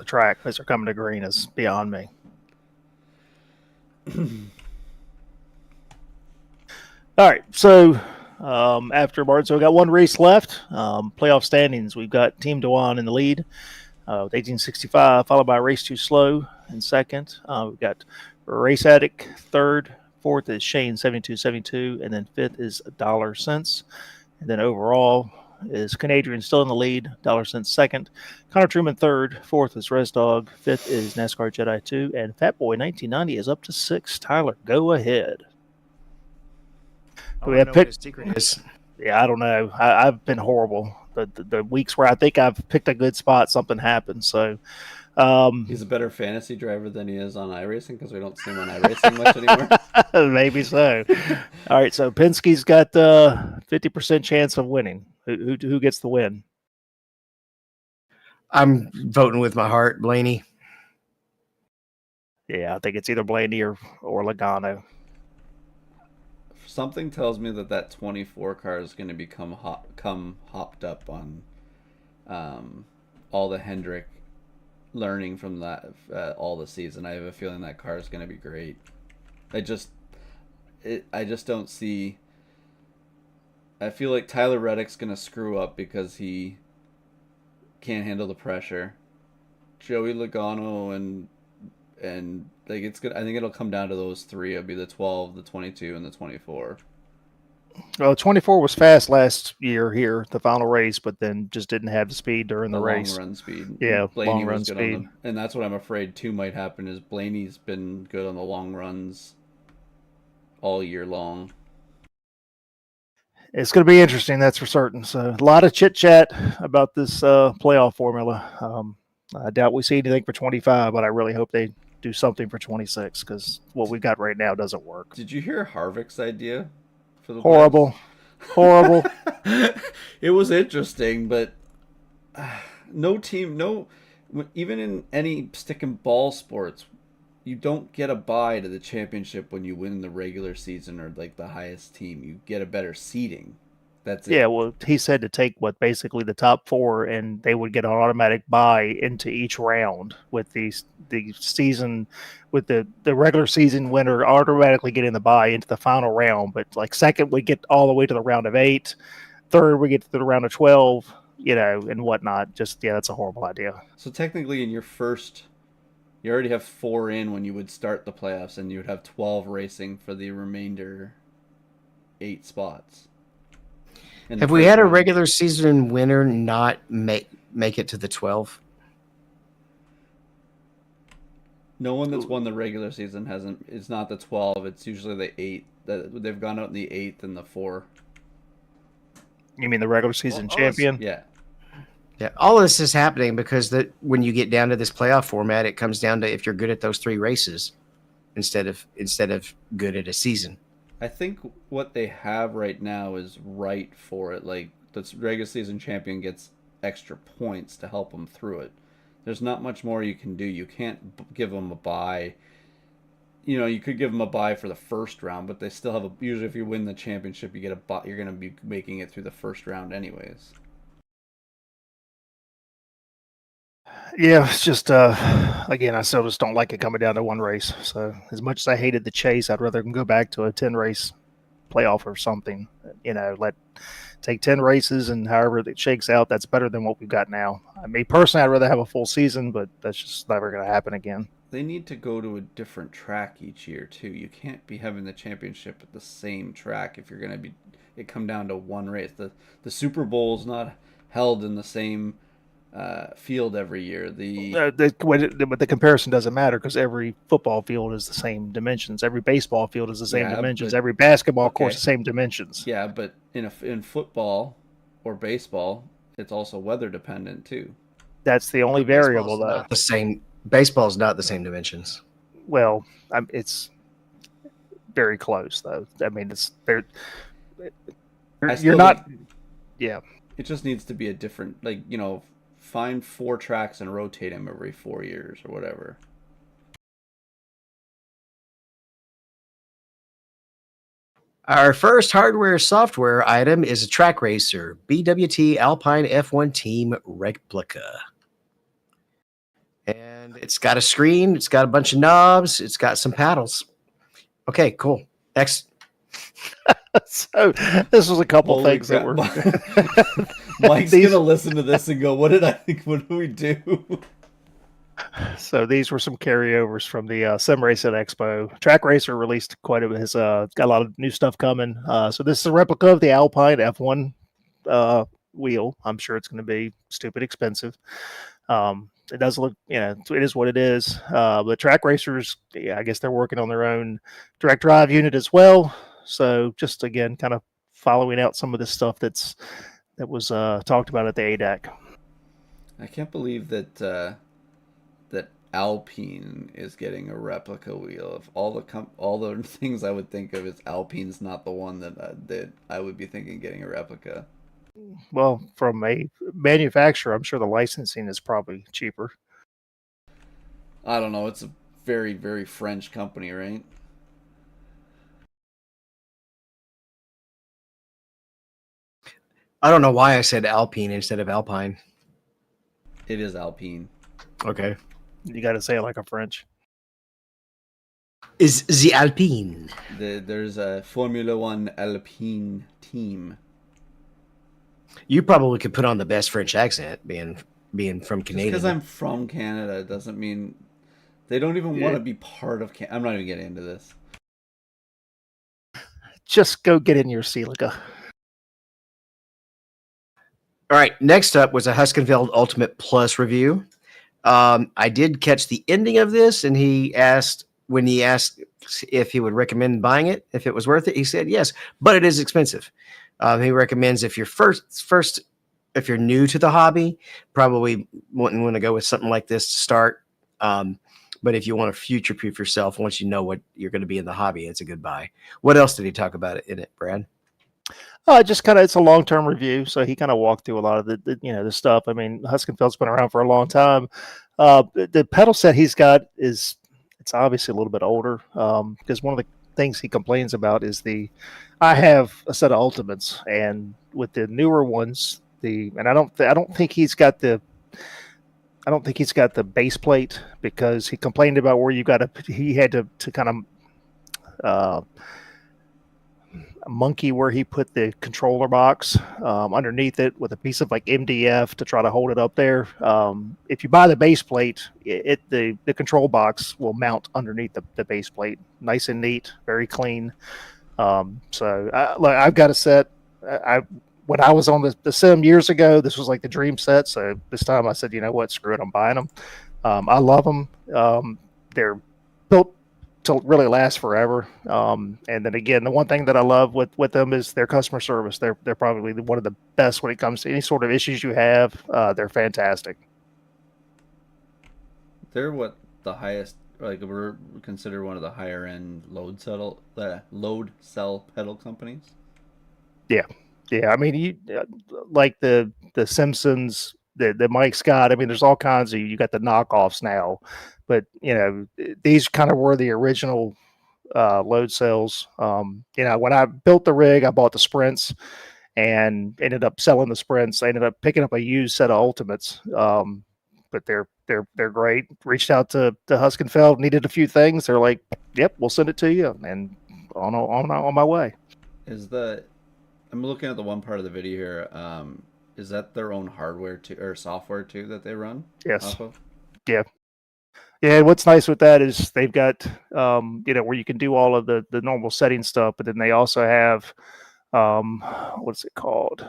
track as they're coming to green is beyond me. All right, so after Martinsville, we got one race left. Playoff standings: we've got Team Dewan in the lead with 1865, followed by Race Too Slow in second. We've got Race Addict third, fourth is Shane 7272, and then fifth is Dollar Cents. And then overall is Canadian still in the lead, Dollar Cents second, Connor Truman third, fourth is Res Dog, fifth is NASCAR Jedi 2, and Fat Boy 1990 is up to sixth. Tyler, go ahead. We have picked. Secret is. Yeah, I don't know. I've been horrible. The weeks where I think I've picked a good spot, something happens. So he's a better fantasy driver than he is on iRacing because we don't see him on iRacing much anymore. Maybe so. All right, so Penske's got 50% chance of winning. Who gets the win? I'm voting with my heart, Blaney. Yeah, I think it's either Blaney or Logano. Something tells me that 24 car is going to become hopped up on all the Hendrick learning from that all the season. I have a feeling that car is going to be great. I just don't see. I feel like Tyler Reddick's going to screw up because he can't handle the pressure. Joey Logano and like it's good. I think it'll come down to those three. It'll be the 12, the 22, and the 24. Well, 24 was fast last year here, the final race, but then just didn't have the speed during the race. Long run speed. Yeah, Blaney long run was good speed. on them, and that's what I'm afraid too might happen. Is Blaney's been good on the long runs all year long. It's going to be interesting, that's for certain. So a lot of chit chat about this playoff formula. I doubt we see anything for 25, but I really hope they do something for 26 because what we've got right now doesn't work. Did you hear Harvick's idea for the horrible? It was interesting, but no team, even in any stick and ball sports, you don't get a bye to the championship when you win the regular season or like the highest team. You get a better seeding. That's it. Yeah, well, he said to take basically the top four, and they would get an automatic bye into each round with the season, with the regular season winner automatically getting the bye into the final round. But like second, we get all the way to the round of 8. Third, we get to the round of 12, and whatnot. Just that's a horrible idea. So technically, in your first, you already have 4 in when you would start the playoffs, and you would have 12 racing for the remainder 8 spots. Have we had a regular season winner not make it to the 12? No one that's won the regular season hasn't. It's not the 12. It's usually the 8. They've gone out in the 8th and the 4. You mean the regular season champion? Yeah. Yeah. All this is happening because when you get down to this playoff format, it comes down to if you're good at those 3 races instead of good at a season. I think what they have right now is right for it. Like, the regular season champion gets extra points to help them through it. There's not much more you can do. You can't give them a bye. You could give them a bye for the first round, but they still have usually if you win the championship, you get a bye. You're going to be making it through the first round anyways. Yeah, it's just again, I still just don't like it coming down to one race. So as much as I hated the chase, I'd rather go back to a 10 race playoff or something. Let take 10 races and however it shakes out, that's better than what we've got now. I mean, personally, I'd rather have a full season, but that's just never going to happen again. They need to go to a different track each year too. You can't be having the championship at the same track if you're going to be it come down to one race. The Super Bowl's not held in the same field every year. But the comparison doesn't matter because every football field is the same dimensions. Every baseball field is the same dimensions. But Every basketball course okay, the same dimensions. yeah, but in football or baseball, it's also weather dependent too. That's the only variable, Baseball's though. not the same. Baseball's not the same dimensions. Well, it's very close, though. I mean, it's there. You're not. Yeah. It just needs to be a different, like, find 4 tracks and rotate them every 4 years or whatever. Our first hardware software item is a track racer, BWT Alpine F1 Team Replica. And it's got a screen, it's got a bunch of knobs, it's got some paddles. Okay, cool. Next. So this was a couple Holy things that crap. were. Mike's gonna listen to this and go, "What did I think? What do we do?" So these were some carryovers from the Sim Racing Expo. Track Racer released quite a bit. Has got a lot of new stuff coming. So this is a replica of the Alpine F1 wheel. I'm sure it's going to be stupid expensive. It does look, it is what it is. But Track Racers, yeah, I guess they're working on their own direct drive unit as well. So just again, kind of following out some of the stuff that was talked about at the ADAC. I can't believe that that Alpine is getting a replica wheel. Of all the things I would think of, as Alpine's not the one that I would be thinking getting a replica. Well, from a manufacturer, I'm sure the licensing is probably cheaper. I don't know. It's a very, very French company, right? I don't know why I said Alpine instead of Alpine. It is Alpine. Okay. You got to say it like a French. Is the Alpine? There's a Formula One Alpine team. You probably could put on the best French accent, being from Canada. Because I'm from Canada doesn't mean they don't even want to be part of Canada. I'm not even getting into this. Just go get in your Celica. All right. Next up was a Huskenfeld Ultimate Plus review. I did catch the ending of this, and when he asked if he would recommend buying it, if it was worth it, he said yes, but it is expensive. He recommends if you're if you're new to the hobby, probably wouldn't want to go with something like this to start. But if you want to future-proof yourself, once you know what you're going to be in the hobby, it's a good buy. What else did he talk about in it, Brad? Just kind of, it's a long-term review, so he kind of walked through a lot of the stuff. I mean, Huskenfeld's been around for a long time. The pedal set he's got it's obviously a little bit older, because one of the things he complains about is I have a set of Ultimates, and with the newer ones, I don't think he's got the base plate, because he complained about where he had to kind of monkey where he put the controller box underneath it with a piece of like MDF to try to hold it up there. If you buy the base plate, the control box will mount underneath the base plate, nice and neat, very clean. So I've got a set. When I was on the sim years ago, this was like the dream set. So this time I said, you know what, screw it, I'm buying them. I love them. They're built to really last forever. And then again, the one thing that I love with them is their customer service. They're probably one of the best when it comes to any sort of issues you have. They're fantastic. They're the highest, like, we're considered one of the higher end load cell pedal companies. Yeah. I mean, like the Simpsons, the Mike Scott. I mean, there's all kinds of, you got the knockoffs now, but these kind of were the original load cells. When I built the rig, I bought the Sprints and ended up selling the Sprints. I ended up picking up a used set of Ultimates but they're great. Reached out to Huskenfeld, needed a few things. They're like, "Yep, we'll send it to you," and on my way. I'm looking at the one part of the video here. Is that their own hardware too, or software too, that they run Yes. off of? Yeah. Yeah, and what's nice with that is they've got where you can do all of the normal setting stuff, but then they also have what's it called?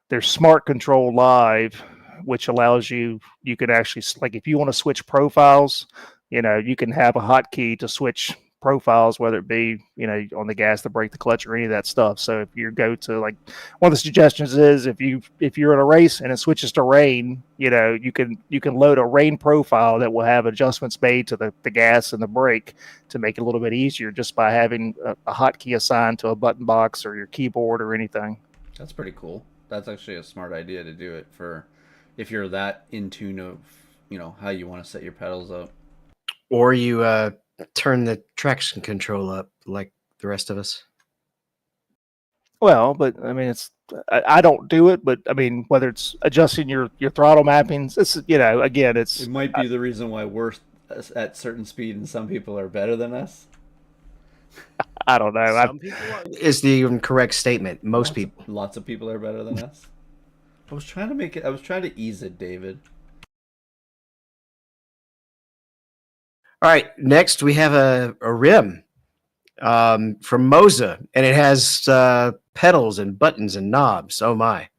There's Smart Control Live, which allows you can actually, like, if you want to switch profiles, you can have a hotkey to switch profiles, whether it be on the gas, the brake, the clutch, or any of that stuff. So if you go to, like, one of the suggestions is if you're in a race and it switches to rain, you can load a rain profile that will have adjustments made to the gas and the brake to make it a little bit easier just by having a hotkey assigned to a button box or your keyboard or anything. That's pretty cool. That's actually a smart idea to do it for if you're that in tune of how you want to set your pedals up. Or you turn the traction control up like the rest of us. Well, but I mean, I don't do it, but I mean, whether it's adjusting your throttle mappings, it's again, It might be the reason why we're at certain speed and some people are better than us. I don't know. Some people is the correct statement. Most people. Lots of people are better than us. I was trying to ease it, David. All right. Next, we have a rim from Moza, and it has pedals and buttons and knobs. Oh my!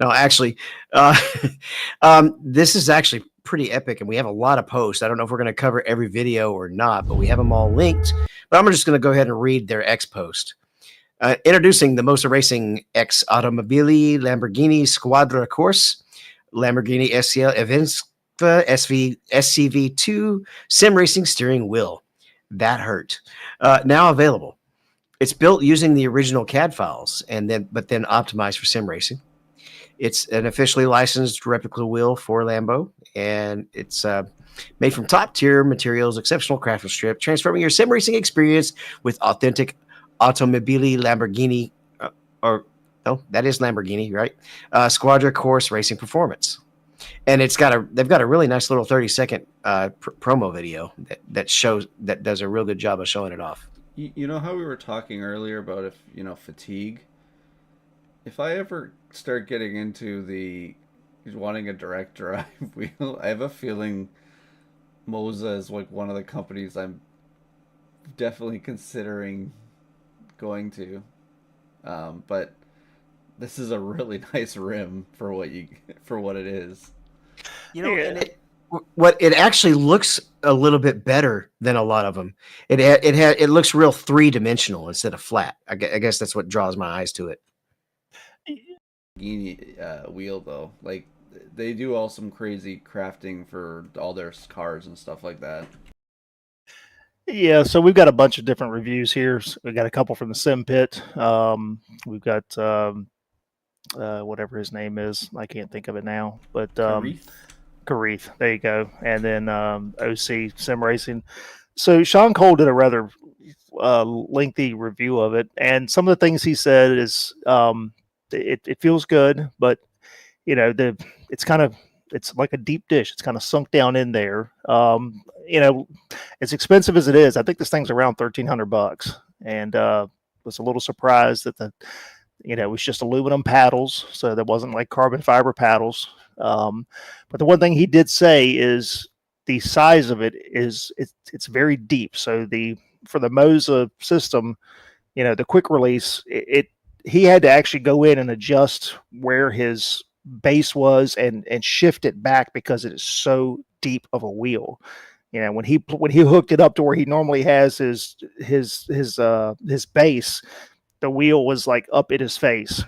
No, actually, this is actually pretty epic, and we have a lot of posts. I don't know if we're going to cover every video or not, but we have them all linked. But I'm just going to go ahead and read their X post. Introducing the Moza Racing X Automobili Lamborghini Squadra Course, Lamborghini SCL Events SCV2 Sim Racing Steering Wheel. That hurt. Now available. It's built using the original CAD files but then optimized for sim racing. It's an officially licensed replica wheel for Lambo, and it's made from top tier materials, exceptional craftsmanship, transforming your sim racing experience with authentic Automobili Lamborghini, that is Lamborghini, right? Squadra Course racing performance. And they've got a really nice little 30-second promo video that does a real good job of showing it off. You know how we were talking earlier about fatigue? If I ever start getting into the wanting a direct drive wheel, I have a feeling Moza is like one of the companies I'm definitely considering going to. But this is a really nice rim for what it is. And it actually looks a little bit better than a lot of them. It looks real 3-dimensional instead of flat. I guess that's what draws my eyes to it. Wheel though, like they do all some crazy crafting for all their cars and stuff like that. Yeah, so we've got a bunch of different reviews here. We got a couple from the Sim Pit. We've got whatever his name is, I can't think of it now, but Karith, there you go, and then OC Sim Racing. So Sean Cole did a rather lengthy review of it, and some of the things he said is it feels good, but it's like a deep dish. It's kind of sunk down in there. As expensive as it is, I think this thing's around $1,300, and was a little surprised that it was just aluminum paddles, so there wasn't like carbon fiber paddles. But the one thing he did say is the size of it it's very deep. So for the Moza system, the quick release, he had to actually go in and adjust where his base was and shift it back because it is so deep of a wheel. When he hooked it up to where he normally has his base, the wheel was like up in his face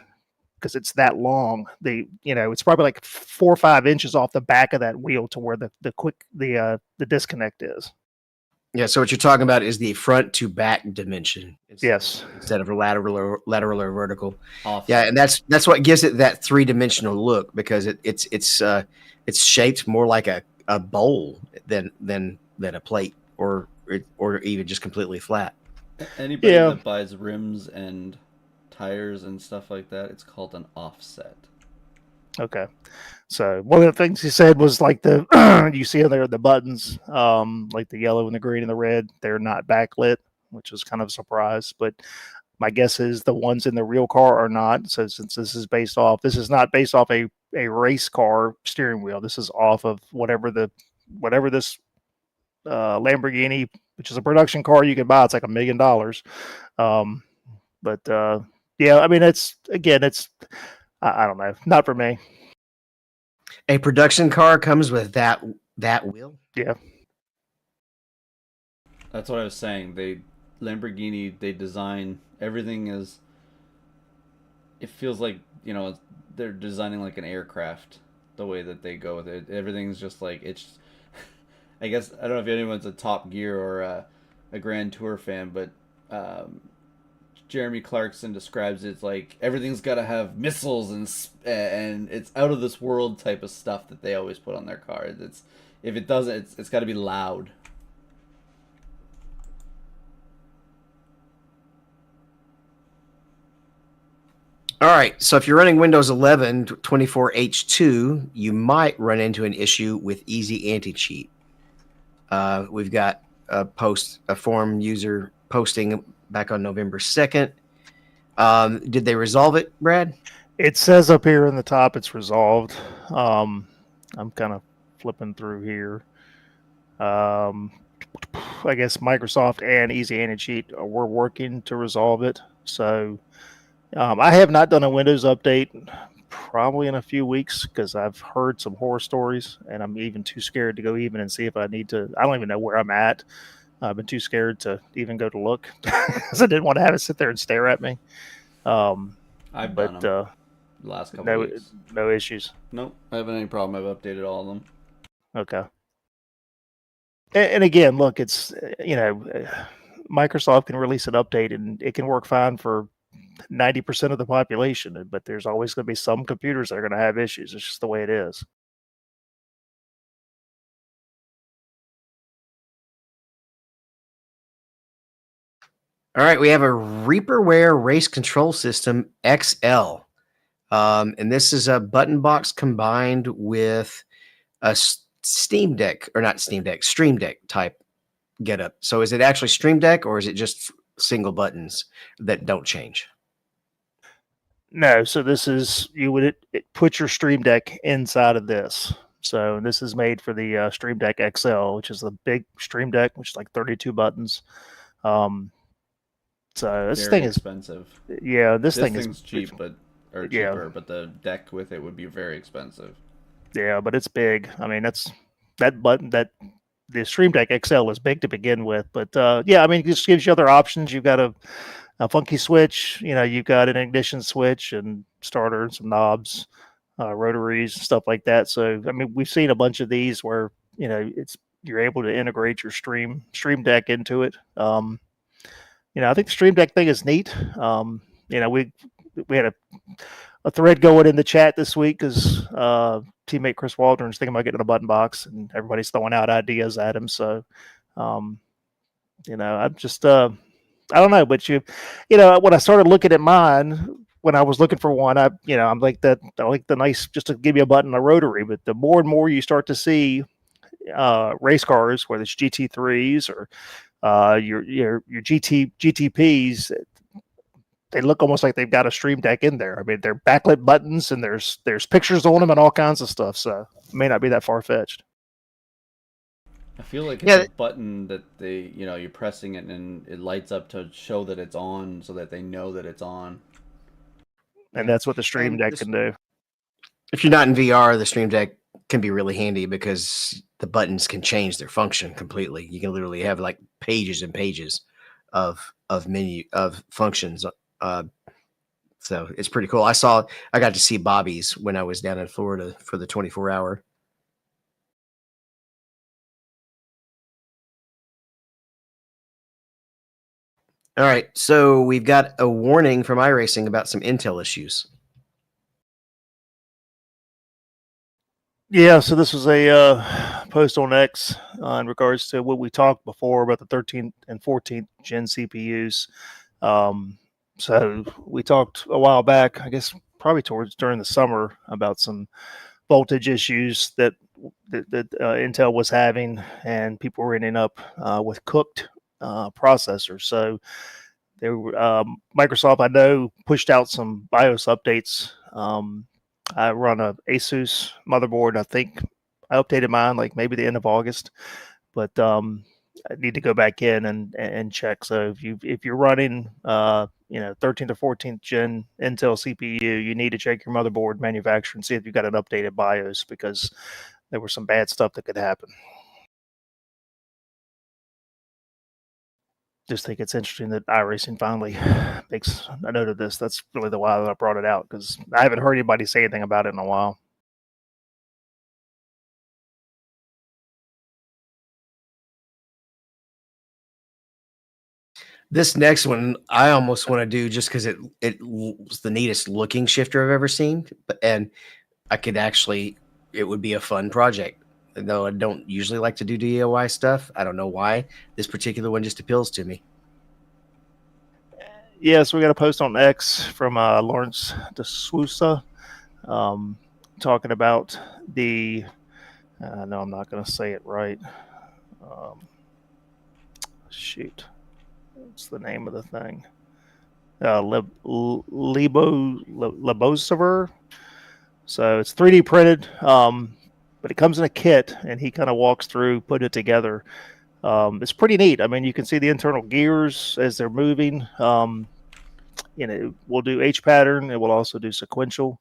because it's that long. It's probably like 4 or 5 inches off the back of that wheel to where the disconnect is. Yeah, so what you're talking about is the front to back dimension. Yes, instead of a lateral or vertical. Awesome. Yeah, and that's what gives it that 3-dimensional look, because it's shaped more like a bowl than a plate or even just completely flat. Anybody that buys rims and tires and stuff like that, it's called an offset. Okay. So one of the things he said was like the you see there the buttons, like the yellow and the green and the red, they're not backlit, which is kind of a surprise. But my guess is the ones in the real car are not. So since this is not based off a race car steering wheel. This is off of whatever this Lamborghini, which is a production car you can buy. It's like $1 million. Um, but yeah, I mean it's I don't know, not for me. A production car comes with that wheel. Yeah. That's what I was saying. Lamborghini, they design everything as, it feels like, they're designing like an aircraft, the way that they go with it. Everything's just like, it's I guess I don't know if anyone's a Top Gear or a Grand Tour fan, but um, Jeremy Clarkson describes it as like everything's got to have missiles and it's out of this world type of stuff that they always put on their cars. It's, if it doesn't, it's got to be loud. All right. So if you're running Windows 11 24H2, you might run into an issue with Easy Anti-Cheat. We've got a forum user posting back on November 2nd. Did they resolve it, Brad? It says up here in the top it's resolved. I'm kind of flipping through here. I guess Microsoft and Easy Anti-Cheat were working to resolve it. So I have not done a Windows update probably in a few weeks because I've heard some horror stories and I'm even too scared to go even and see if I need to. I don't even know where I'm at. I've been too scared to even go to look because I didn't want to have it sit there and stare at me. I've done them the last couple weeks. No issues. Nope, I haven't any problem. I've updated all of them. Okay. And again, look, it's Microsoft can release an update and it can work fine for 90% of the population, but there's always going to be some computers that are going to have issues. It's just the way it is. All right, we have a Reaperware Race Control System XL. And this is a button box combined with a Stream Deck type getup. So is it actually Stream Deck or is it just single buttons that don't change? No, so this is put your Stream Deck inside of this. So this is made for the Stream Deck XL, which is the big Stream Deck, which is like 32 buttons. So this Very thing is expensive. Yeah, this thing's is cheap, but cheaper, but the deck with it would be very expensive. Yeah, but it's big. I mean, the Stream Deck XL is big to begin with, but yeah, I mean, it just gives you other options. You've got a funky switch. You've got an ignition switch and starter, some knobs, rotaries, stuff like that. So, I mean, we've seen a bunch of these where you're able to integrate your Stream Deck into it. I think the Stream Deck thing is neat. We had a thread going in the chat this week because teammate Chris Waldron's thinking about getting a button box, and everybody's throwing out ideas at him. So, I'm just I don't know, but when I started looking at mine, when I was looking for one, I'm like that. I like the nice, just to give you a button, a rotary. But the more and more you start to see race cars, whether it's GT3s or your GTPs, they look almost like they've got a Stream Deck in there. I mean, they're backlit buttons and there's pictures on them and all kinds of stuff. So it may not be that far fetched. I feel like it's a button that you're pressing it and it lights up to show that it's on, so that they know that it's on. And that's what the Stream Deck can do. If you're not in VR, the Stream Deck can be really handy because the buttons can change their function completely. You can literally have like pages and pages of menu of functions. So it's pretty cool. I got to see Bobby's when I was down in Florida for the 24-hour. All right, so we've got a warning from iRacing about some Intel issues. Yeah, so this was a post on X in regards to what we talked before about the 13th and 14th gen CPUs. So we talked a while back, I guess probably during the summer about some voltage issues that Intel was having, and people were ending up with cooked processors. So Microsoft, I know, pushed out some BIOS updates. I run a Asus motherboard. I think I updated mine like maybe the end of August, but I need to go back in and check. So if you're running 13th or 14th gen Intel CPU, you need to check your motherboard manufacturer and see if you've got an updated BIOS, because there was some bad stuff that could happen. Just think it's interesting that iRacing finally makes a note of this. That's really the why that I brought it out, because I haven't heard anybody say anything about it in a while. This next one I almost want to do just because it was the neatest looking shifter I've ever seen, and it would be a fun project. Though I don't usually like to do DIY stuff, I don't know why this particular one just appeals to me. Yeah, so we got a post on X from Lawrence DeSouza, talking about the. No, I'm not going to say it right. Shoot, what's the name of the thing? Lebosaver. So it's 3D printed, but it comes in a kit, and he kind of walks through, put it together. It's pretty neat. I mean, you can see the internal gears as they're moving. We'll do H pattern. It will also do sequential.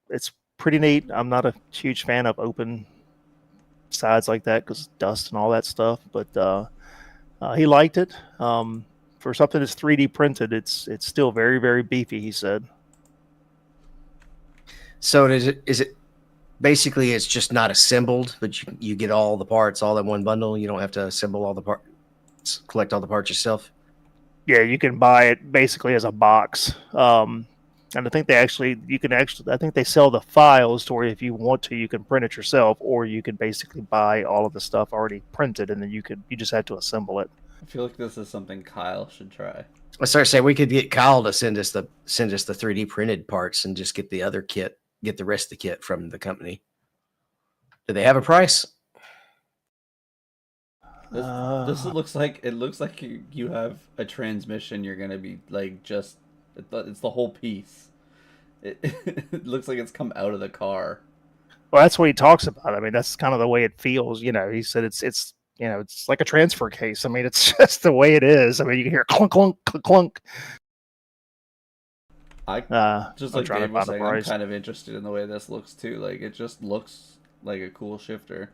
It's pretty neat. I'm not a huge fan of open sides like that because dust and all that stuff, but he liked it. For something that's 3D printed, it's still very, very beefy, he said. So is it basically it's just not assembled, but you get all the parts all in one bundle? You don't have to assemble all the parts, collect all the parts yourself? Yeah, you can buy it basically as a box. And I think I think they sell the files to where if you want to, you can print it yourself, or you can basically buy all of the stuff already printed, and then you just have to assemble it. I feel like this is something Kyle should try. I started saying we could get Kyle to send us the 3D printed parts and just get the other kit, get the rest of the kit from the company. Do they have a price? This looks like you have a transmission. You're gonna be like it's the whole piece. It looks like it's come out of the car. Well, that's what he talks about. I mean, that's kind of the way it feels. He said it's it's like a transfer case. I mean, it's just the way it is. I mean, you can hear clunk, clunk, clunk, clunk. Just I'm like trying to Dave was find a saying, I'm price. kind of interested in the way this looks too. Like it just looks like a cool shifter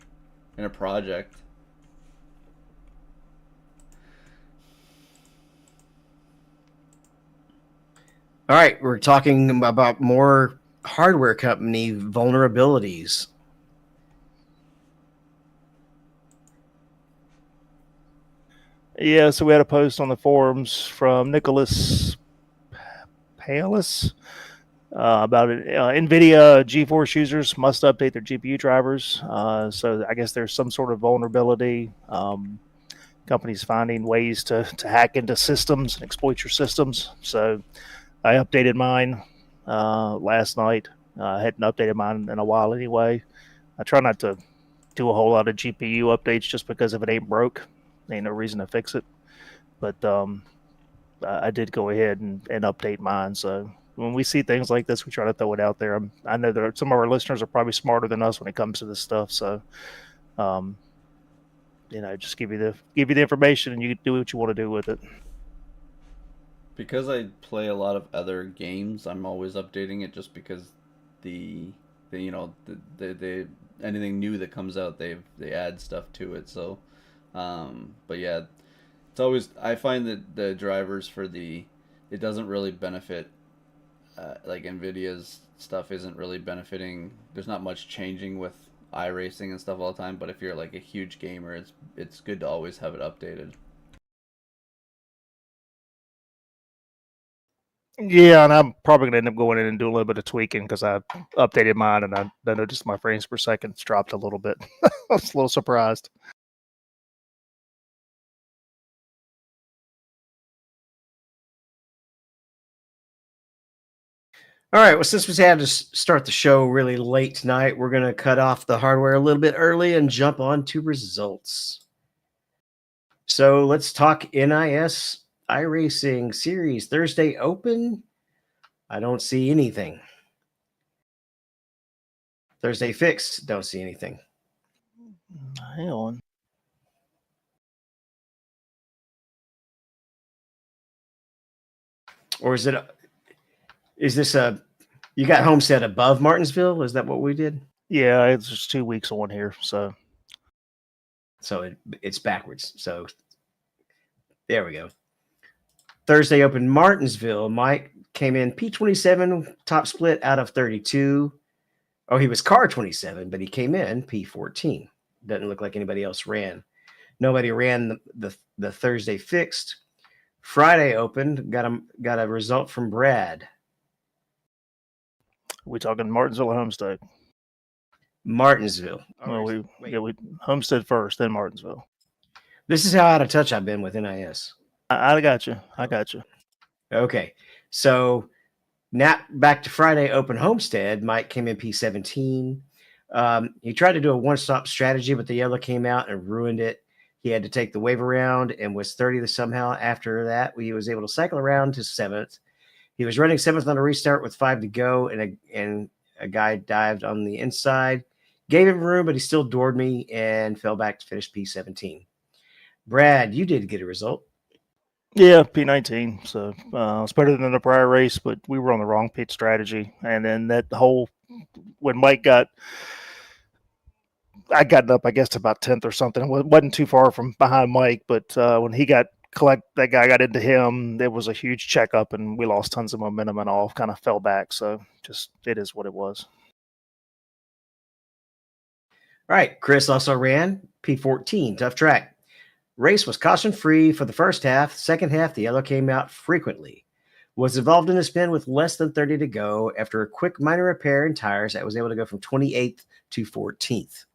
in a project. All right, we're talking about more hardware company vulnerabilities. Yeah, so we had a post on the forums from Nicholas Palis about it. NVIDIA GeForce users must update their GPU drivers. So I guess there's some sort of vulnerability. Companies finding ways to hack into systems and exploit your systems. So I updated mine last night. I hadn't updated mine in a while anyway. I try not to do a whole lot of GPU updates just because if it ain't broke, ain't no reason to fix it. But I did go ahead and update mine. So when we see things like this, we try to throw it out there. I know that some of our listeners are probably smarter than us when it comes to this stuff. So, just give you the information, and you do what you want to do with it. Because I play a lot of other games, I'm always updating it just because the anything new that comes out, they add stuff to it. So, but yeah, it's always I find that the drivers for it doesn't really benefit. Like Nvidia's stuff isn't really benefiting. There's not much changing with iRacing and stuff all the time. But if you're like a huge gamer, it's good to always have it updated. Yeah, and I'm probably gonna end up going in and doing a little bit of tweaking because I updated mine, and I noticed my frames per second dropped a little bit. I was a little surprised. All right. Well, since we had to start the show really late tonight, we're going to cut off the hardware a little bit early and jump on to results. So let's talk NIS iRacing Series Thursday Open. I don't see anything. Thursday Fixed, don't see anything. Hang on. Or is this you got Homestead above Martinsville? Is that what we did? Yeah, it's just 2 weeks on here. So it's backwards. So there we go. Thursday Open Martinsville. Mike came in P27, top split out of 32. Oh, he was car 27, but he came in P14. Doesn't look like anybody else ran. Nobody ran the Thursday Fixed. Friday Open got a result from Brad. we talking Martinsville or Homestead? Martinsville. Well, we Homestead first, then Martinsville. This is how out of touch I've been with NIS. I got you. I got you. Okay, so now back to Friday Open Homestead. Mike came in P17. He tried to do a one-stop strategy, but the yellow came out and ruined it. He had to take the wave around and was 30th somehow. After that, he was able to cycle around to 7th. He was running 7th on a restart with 5 to go, and a guy dived on the inside. Gave him room, but he still doored me and fell back to finish P17. Brad, you did get a result. Yeah, P19. So it's better than the prior race, but we were on the wrong pit strategy. And then when Mike I got up, I guess, to about 10th or something. It wasn't too far from behind Mike, but when he that guy got into him, there was a huge checkup, and we lost tons of momentum and all kind of fell back. So just it is what it was. All right, Chris also ran P14, tough track. Race was caution-free for the first half. Second half, the yellow came out frequently. Was involved in a spin with less than 30 to go. After a quick minor repair in tires, I was able to go from 28th to 14th.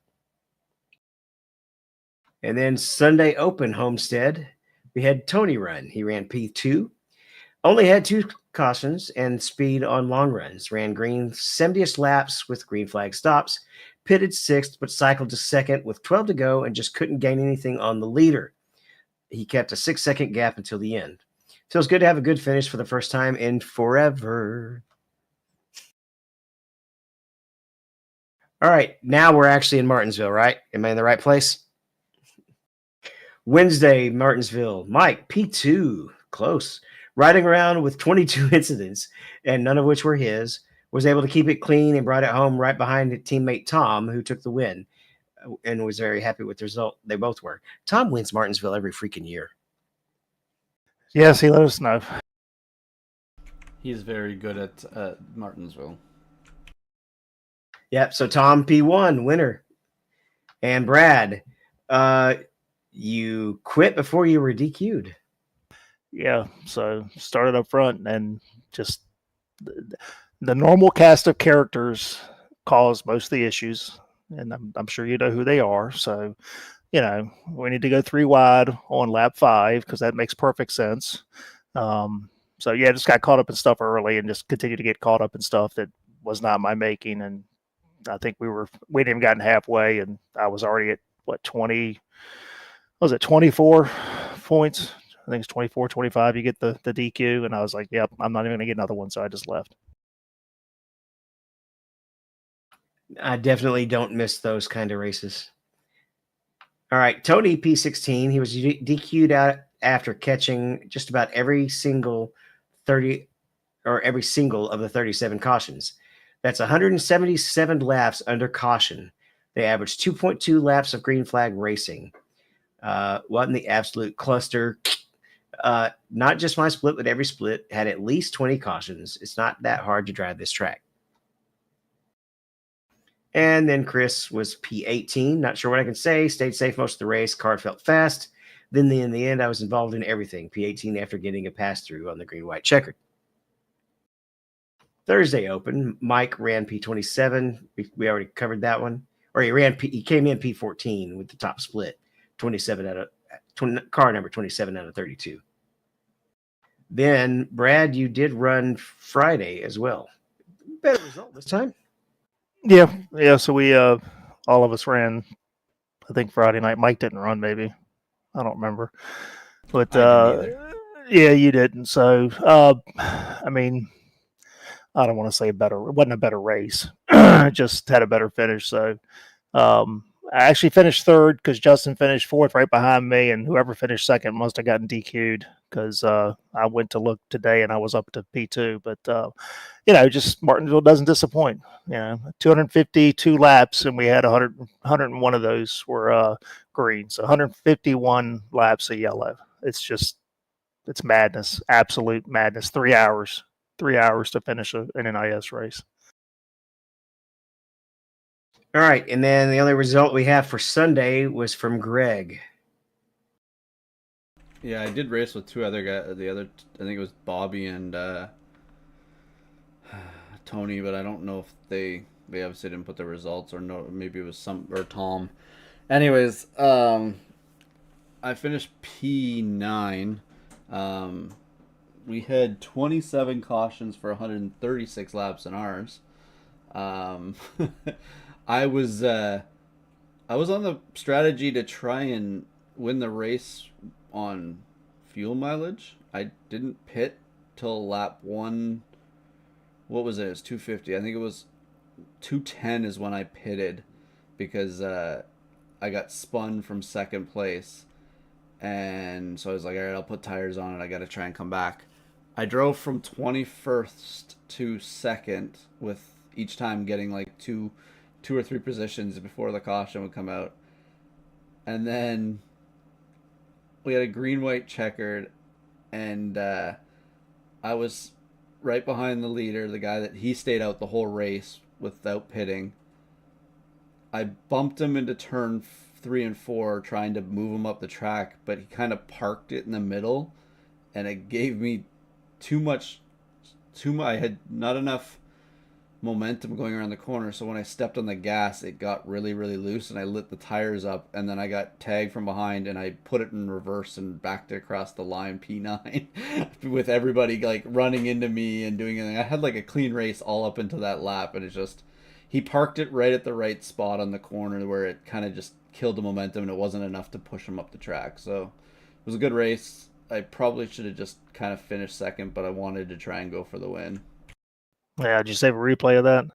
And then Sunday Open Homestead, we had Tony run. He ran P2. Only had 2 cautions and speed on long runs. Ran green 70th laps with green flag stops. Pitted 6th, but cycled to 2nd with 12 to go and just couldn't gain anything on the leader. He kept a 6-second gap until the end. Feels good to have a good finish for the first time in forever. All right, now we're actually in Martinsville, right? Am I in the right place? Wednesday, Martinsville. Mike, P2, close. Riding around with 22 incidents, and none of which were his. Was able to keep it clean and brought it home right behind teammate Tom, who took the win and was very happy with the result. They both were. Tom wins Martinsville every freaking year. Yes, he let us know. He's very good at Martinsville. Yep, so Tom P1, winner. And Brad, you quit before you were DQ'd. Yeah, so started up front and just the normal cast of characters cause most of the issues, and I'm sure you know who they are. So, we need to go 3 wide on lap 5 because that makes perfect sense. So yeah, just got caught up in stuff early and just continued to get caught up in stuff that was not my making. And I think we hadn't even gotten halfway, and I was already at 20. Was it 24 points? I think it's 24, 25. You get the DQ, and I was like, "Yep, I'm not even going to get another one," so I just left. I definitely don't miss those kind of races. All right, Tony P16. He was DQ'd out after catching just about every single of the 37 cautions. That's 177 laps under caution. They averaged 2.2 laps of green flag racing. What in the absolute cluster? Not just my split, but every split had at least 20 cautions. It's not that hard to drive this track. And then Chris was P18. Not sure what I can say. Stayed safe most of the race. Car felt fast. Then in the end, I was involved in everything. P18 after getting a pass-through on the green-white checkered. Thursday Open, Mike ran P27. We already covered that one. Or he came in P14 with the top split. 27 out of car number 27 out of 32. Then Brad, you did run Friday as well. Better result this time. Yeah. So we all of us ran. I think Friday night. Mike didn't run. Maybe I don't remember. But I didn't either. yeah, you didn't. So I mean, I don't want to say better. It wasn't a better race. Just had a better finish. So I actually finished third because Justin finished fourth right behind me, and whoever finished second must have gotten DQ'd because I went to look today and I was up to P2. But just Martinsville doesn't disappoint. 252 laps, and we had 101 of those were green, so 151 laps of yellow. It's madness, absolute madness. 3 hours, 3 hours to finish an NIS race. All right, and then the only result we have for Sunday was from Greg. Yeah, I did race with two other guys. I think it was Bobby and Tony, but I don't know if they obviously didn't put the results, or no, maybe it was Tom. Anyways, I finished P9. We had 27 cautions for 136 laps in ours. I was on the strategy to try and win the race on fuel mileage. I didn't pit till lap 1. What was it? It was 250. I think it was 210 is when I pitted because I got spun from second place. And so I was like, all right, I'll put tires on it. I got to try and come back. I drove from 21st to 2nd with each time getting like two or three positions before the caution would come out. And then we had a green, white, checkered, and I was right behind the leader, the guy that he stayed out the whole race without pitting. I bumped him into turn 3 and 4 trying to move him up the track, but he kind of parked it in the middle, and it gave me too much. I had not enough momentum going around the corner, so when I stepped on the gas, it got really, really loose, and I lit the tires up, and then I got tagged from behind, and I put it in reverse and backed it across the line P9 with everybody like running into me and doing anything. I had like a clean race all up into that lap, and it's just he parked it right at the right spot on the corner where it kind of just killed the momentum, and it wasn't enough to push him up the track. So it was a good race. I probably should have just kind of finished second, but I wanted to try and go for the win. Yeah, did you save a replay of that?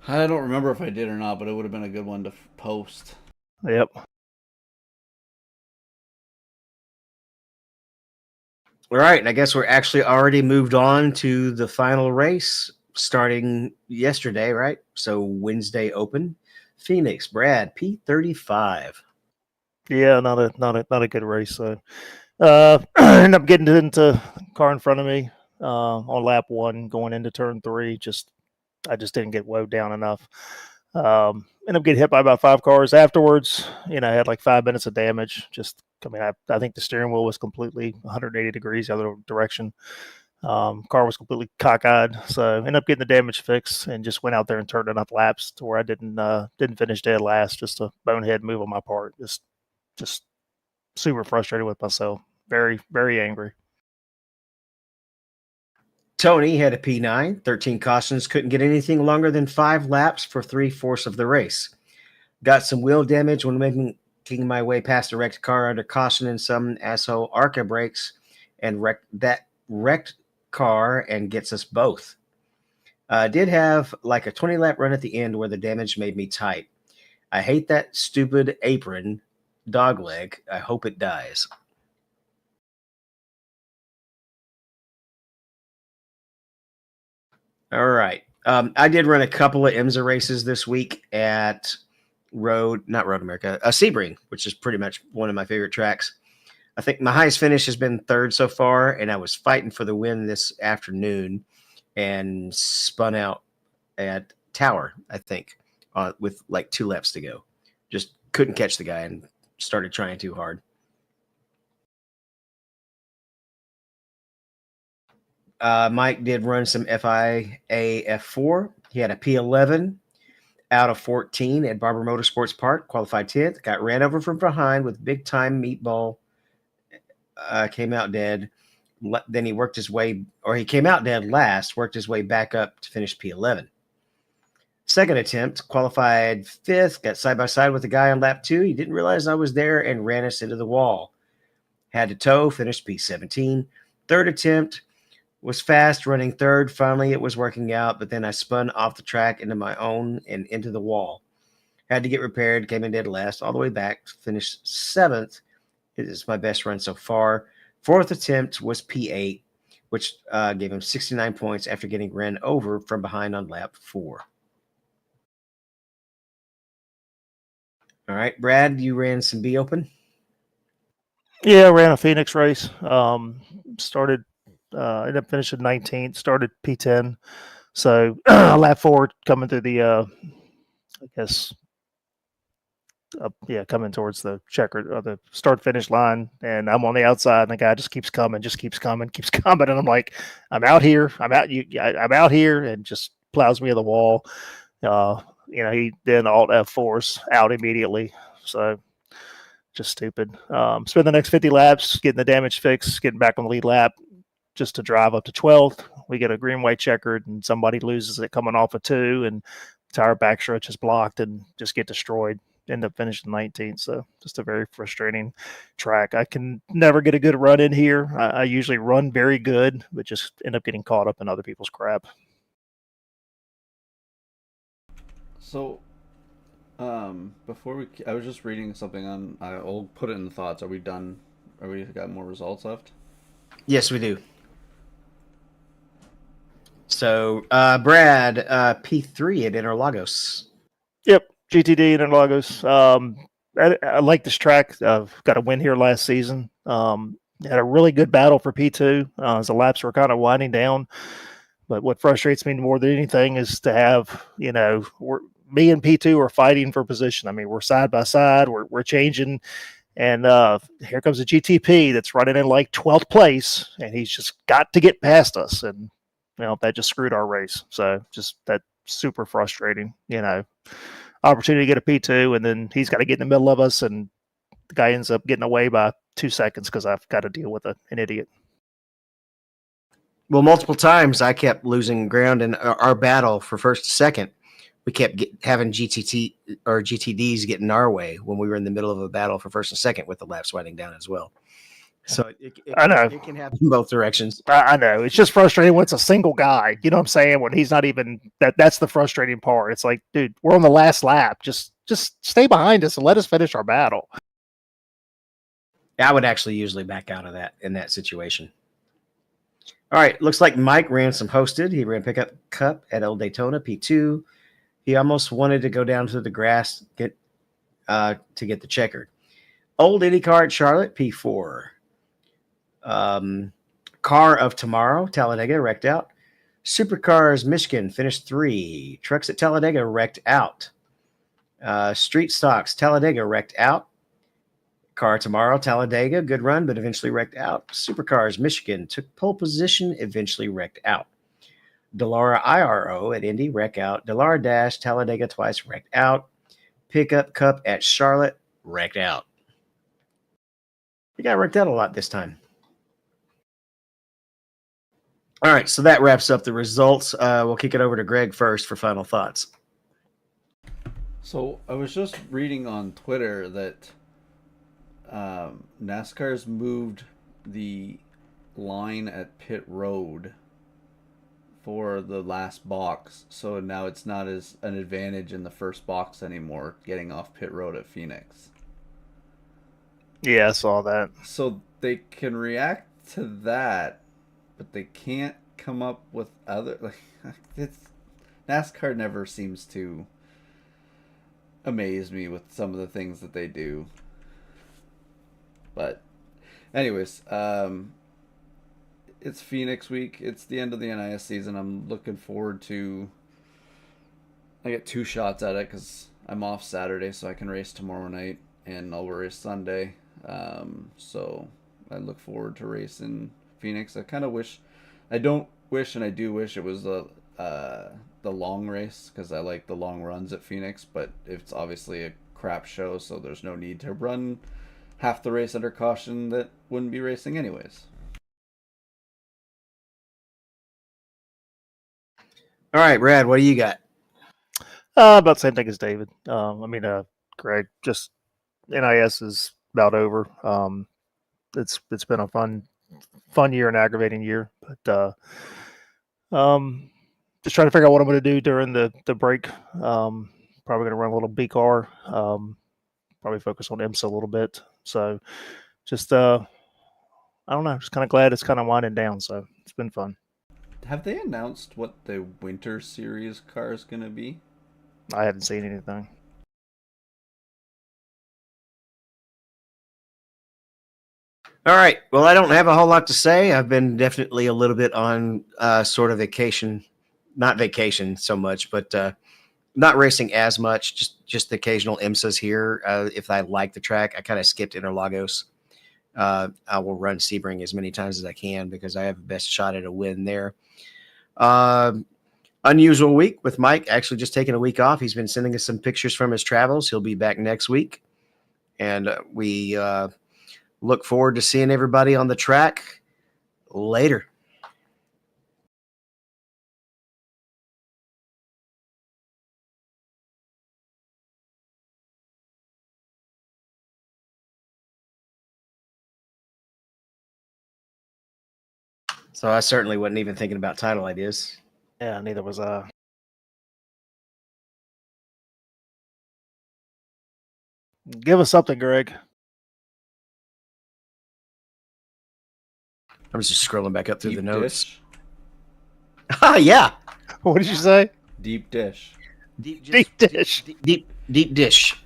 I don't remember if I did or not, but it would have been a good one to post. Yep. All right, and I guess we're actually already moved on to the final race starting yesterday, right? So Wednesday Open, Phoenix, Brad, P35. Yeah, not a good race. So ended up getting into the car in front of me on lap 1 going into turn 3. I just didn't get woed down enough. Ended up getting hit by about 5 cars afterwards. I had like 5 minutes of damage. I think the steering wheel was completely 180 degrees the other direction. Car was completely cockeyed, so ended up getting the damage fixed and just went out there and turned enough laps to where I didn't finish dead last. Just a bonehead move on my part. Just super frustrated with myself. Very, very angry. Tony had a P9, 13 cautions, couldn't get anything longer than 5 laps for 3/4 of the race. Got some wheel damage when making my way past a wrecked car under caution and some asshole ARCA brakes and wrecked car and gets us both. Did have like a 20 lap run at the end where the damage made me tight. I hate that stupid apron dog leg. I hope it dies. All right. I did run a couple of IMSA races this week at not Road America, Sebring, which is pretty much one of my favorite tracks. I think my highest finish has been 3rd so far, and I was fighting for the win this afternoon and spun out at Tower, I think, with like 2 laps to go. Just couldn't catch the guy and started trying too hard. Mike did run some FIA F4. He had a P11 out of 14 at Barber Motorsports Park, qualified 10th. Got ran over from behind with big time meatball. Came out dead. Then he worked his way, or he came out dead last, worked his way back up to finish P11. Second attempt, qualified fifth, got side by side with the guy on lap 2. He didn't realize I was there and ran us into the wall. Had to tow, finished P17. Third attempt was fast, running third. Finally, it was working out, but then I spun off the track into my own and into the wall. Had to get repaired, came in dead last, all the way back, finished 7th. It is my best run so far. Fourth attempt was P8, which gave him 69 points after getting ran over from behind on lap 4. All right, Brad, you ran some B Open? Yeah, I ran a Phoenix race. Started, ended up finishing 19th, started P10. So lap 4 coming through the, I guess, coming towards the checker or the start finish line, and I'm on the outside, and the guy just keeps coming, keeps coming, and I'm like, I'm out here, I'm out here, and just plows me in the wall. He then alt F4s out immediately, so just stupid. Spend the next 50 laps getting the damage fixed, getting back on the lead lap, just to drive up to 12th. We get a green white checkered, and somebody loses it coming off a 2, and tire backstretch is blocked, and just get destroyed. End up finishing 19th. So just a very frustrating track. I can never get a good run in here. I usually run very good, but just end up getting caught up in other people's crap. So, I was just reading something on. I'll put it in the thoughts. Are we done? Are we got more results left? Yes, we do. So, Brad, P3 at Interlagos. Yep, GTD and Interlagos. I like this track. I've got a win here last season. Had a really good battle for P2 as the laps were kind of winding down. But what frustrates me more than anything is to have, me and P2 are fighting for position. I mean, we're side by side, we're changing, and here comes a GTP that's running in like 12th place, and he's just got to get past us, and that just screwed our race. So just that super frustrating. Opportunity to get a P2, and then he's got to get in the middle of us, and the guy ends up getting away by 2 seconds because I've got to deal with an idiot. Well, multiple times I kept losing ground in our battle for first to second. We kept having GTT or GTDs get in our way when we were in the middle of a battle for first and second with the laps winding down as well. So I know it can happen in both directions. I know it's just frustrating when it's a single guy. You know what I'm saying? When he's not even that's the frustrating part. It's like, dude, we're on the last lap. Just stay behind us and let us finish our battle. I would actually usually back out of that in that situation. All right, looks like Mike ran some hosted. He ran pickup cup at El Daytona P2. He almost wanted to go down to the grass to get the checkered. Old IndyCar at Charlotte P4. Car of Tomorrow, Talladega, wrecked out. Supercars, Michigan, finished 3. Trucks at Talladega, wrecked out. Street Stocks, Talladega, wrecked out. Car Tomorrow, Talladega, good run, but eventually wrecked out. Supercars, Michigan, took pole position, eventually wrecked out. Delara IRO at Indy, wreck out. Delara Dash, Talladega twice, wrecked out. Pickup Cup at Charlotte, wrecked out. We got wrecked out a lot this time. All right, so that wraps up the results. We'll kick it over to Greg first for final thoughts. So I was just reading on Twitter that NASCAR's moved the line at pit road for the last box, so now it's not as an advantage in the first box anymore, getting off pit road at Phoenix. Yeah, I saw that. So they can react to that, but they can't come up with other NASCAR never seems to amaze me with some of the things that they do. But anyways, it's Phoenix week. It's the end of the NIS season. I'm looking forward to. I get 2 shots at it because I'm off Saturday, so I can race tomorrow night, and I'll race Sunday. So I look forward to racing Phoenix. I don't wish, and I do wish it was the long race because I like the long runs at Phoenix, but it's obviously a crap show, so there's no need to run half the race under caution that wouldn't be racing anyways. All right, Brad, what do you got? About the same thing as David. Greg, just NIS is about over. It's been a fun year and aggravating year, but just trying to figure out what I'm going to do during the break. Probably going to run a little B car. Probably focus on IMSA a little bit. So just I don't know, just kind of glad it's kind of winding down. So it's been fun. Have they announced what the Winter Series car is going to be? I haven't seen anything. All right. Well, I don't have a whole lot to say. I've been definitely a little bit on sort of vacation, not vacation so much, but not racing as much. Just the occasional IMSAs here. If I like the track, I kind of skipped Interlagos. I will run Sebring as many times as I can because I have the best shot at a win there. Unusual week with Mike actually just taking a week off. He's been sending us some pictures from his travels. He'll be back next week. And we look forward to seeing everybody on the track later. So I certainly wasn't even thinking about title ideas. Yeah, neither was I. Give us something, Greg. I'm just scrolling back up through Deep the notes. dish? Ah, yeah. What did you say? Deep dish. Deep dish. Deep dish.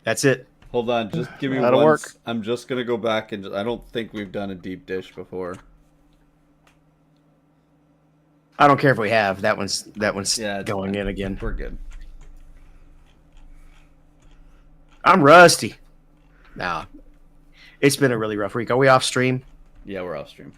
That's it. Hold on, just give me That'll one. work. I'm just going to go back and I don't think we've done a deep dish before. I don't care if we have. That one's Yeah, it's going fine. in again. We're good. I'm rusty. Nah. It's been a really rough week. Are we off stream? Yeah, we're off stream.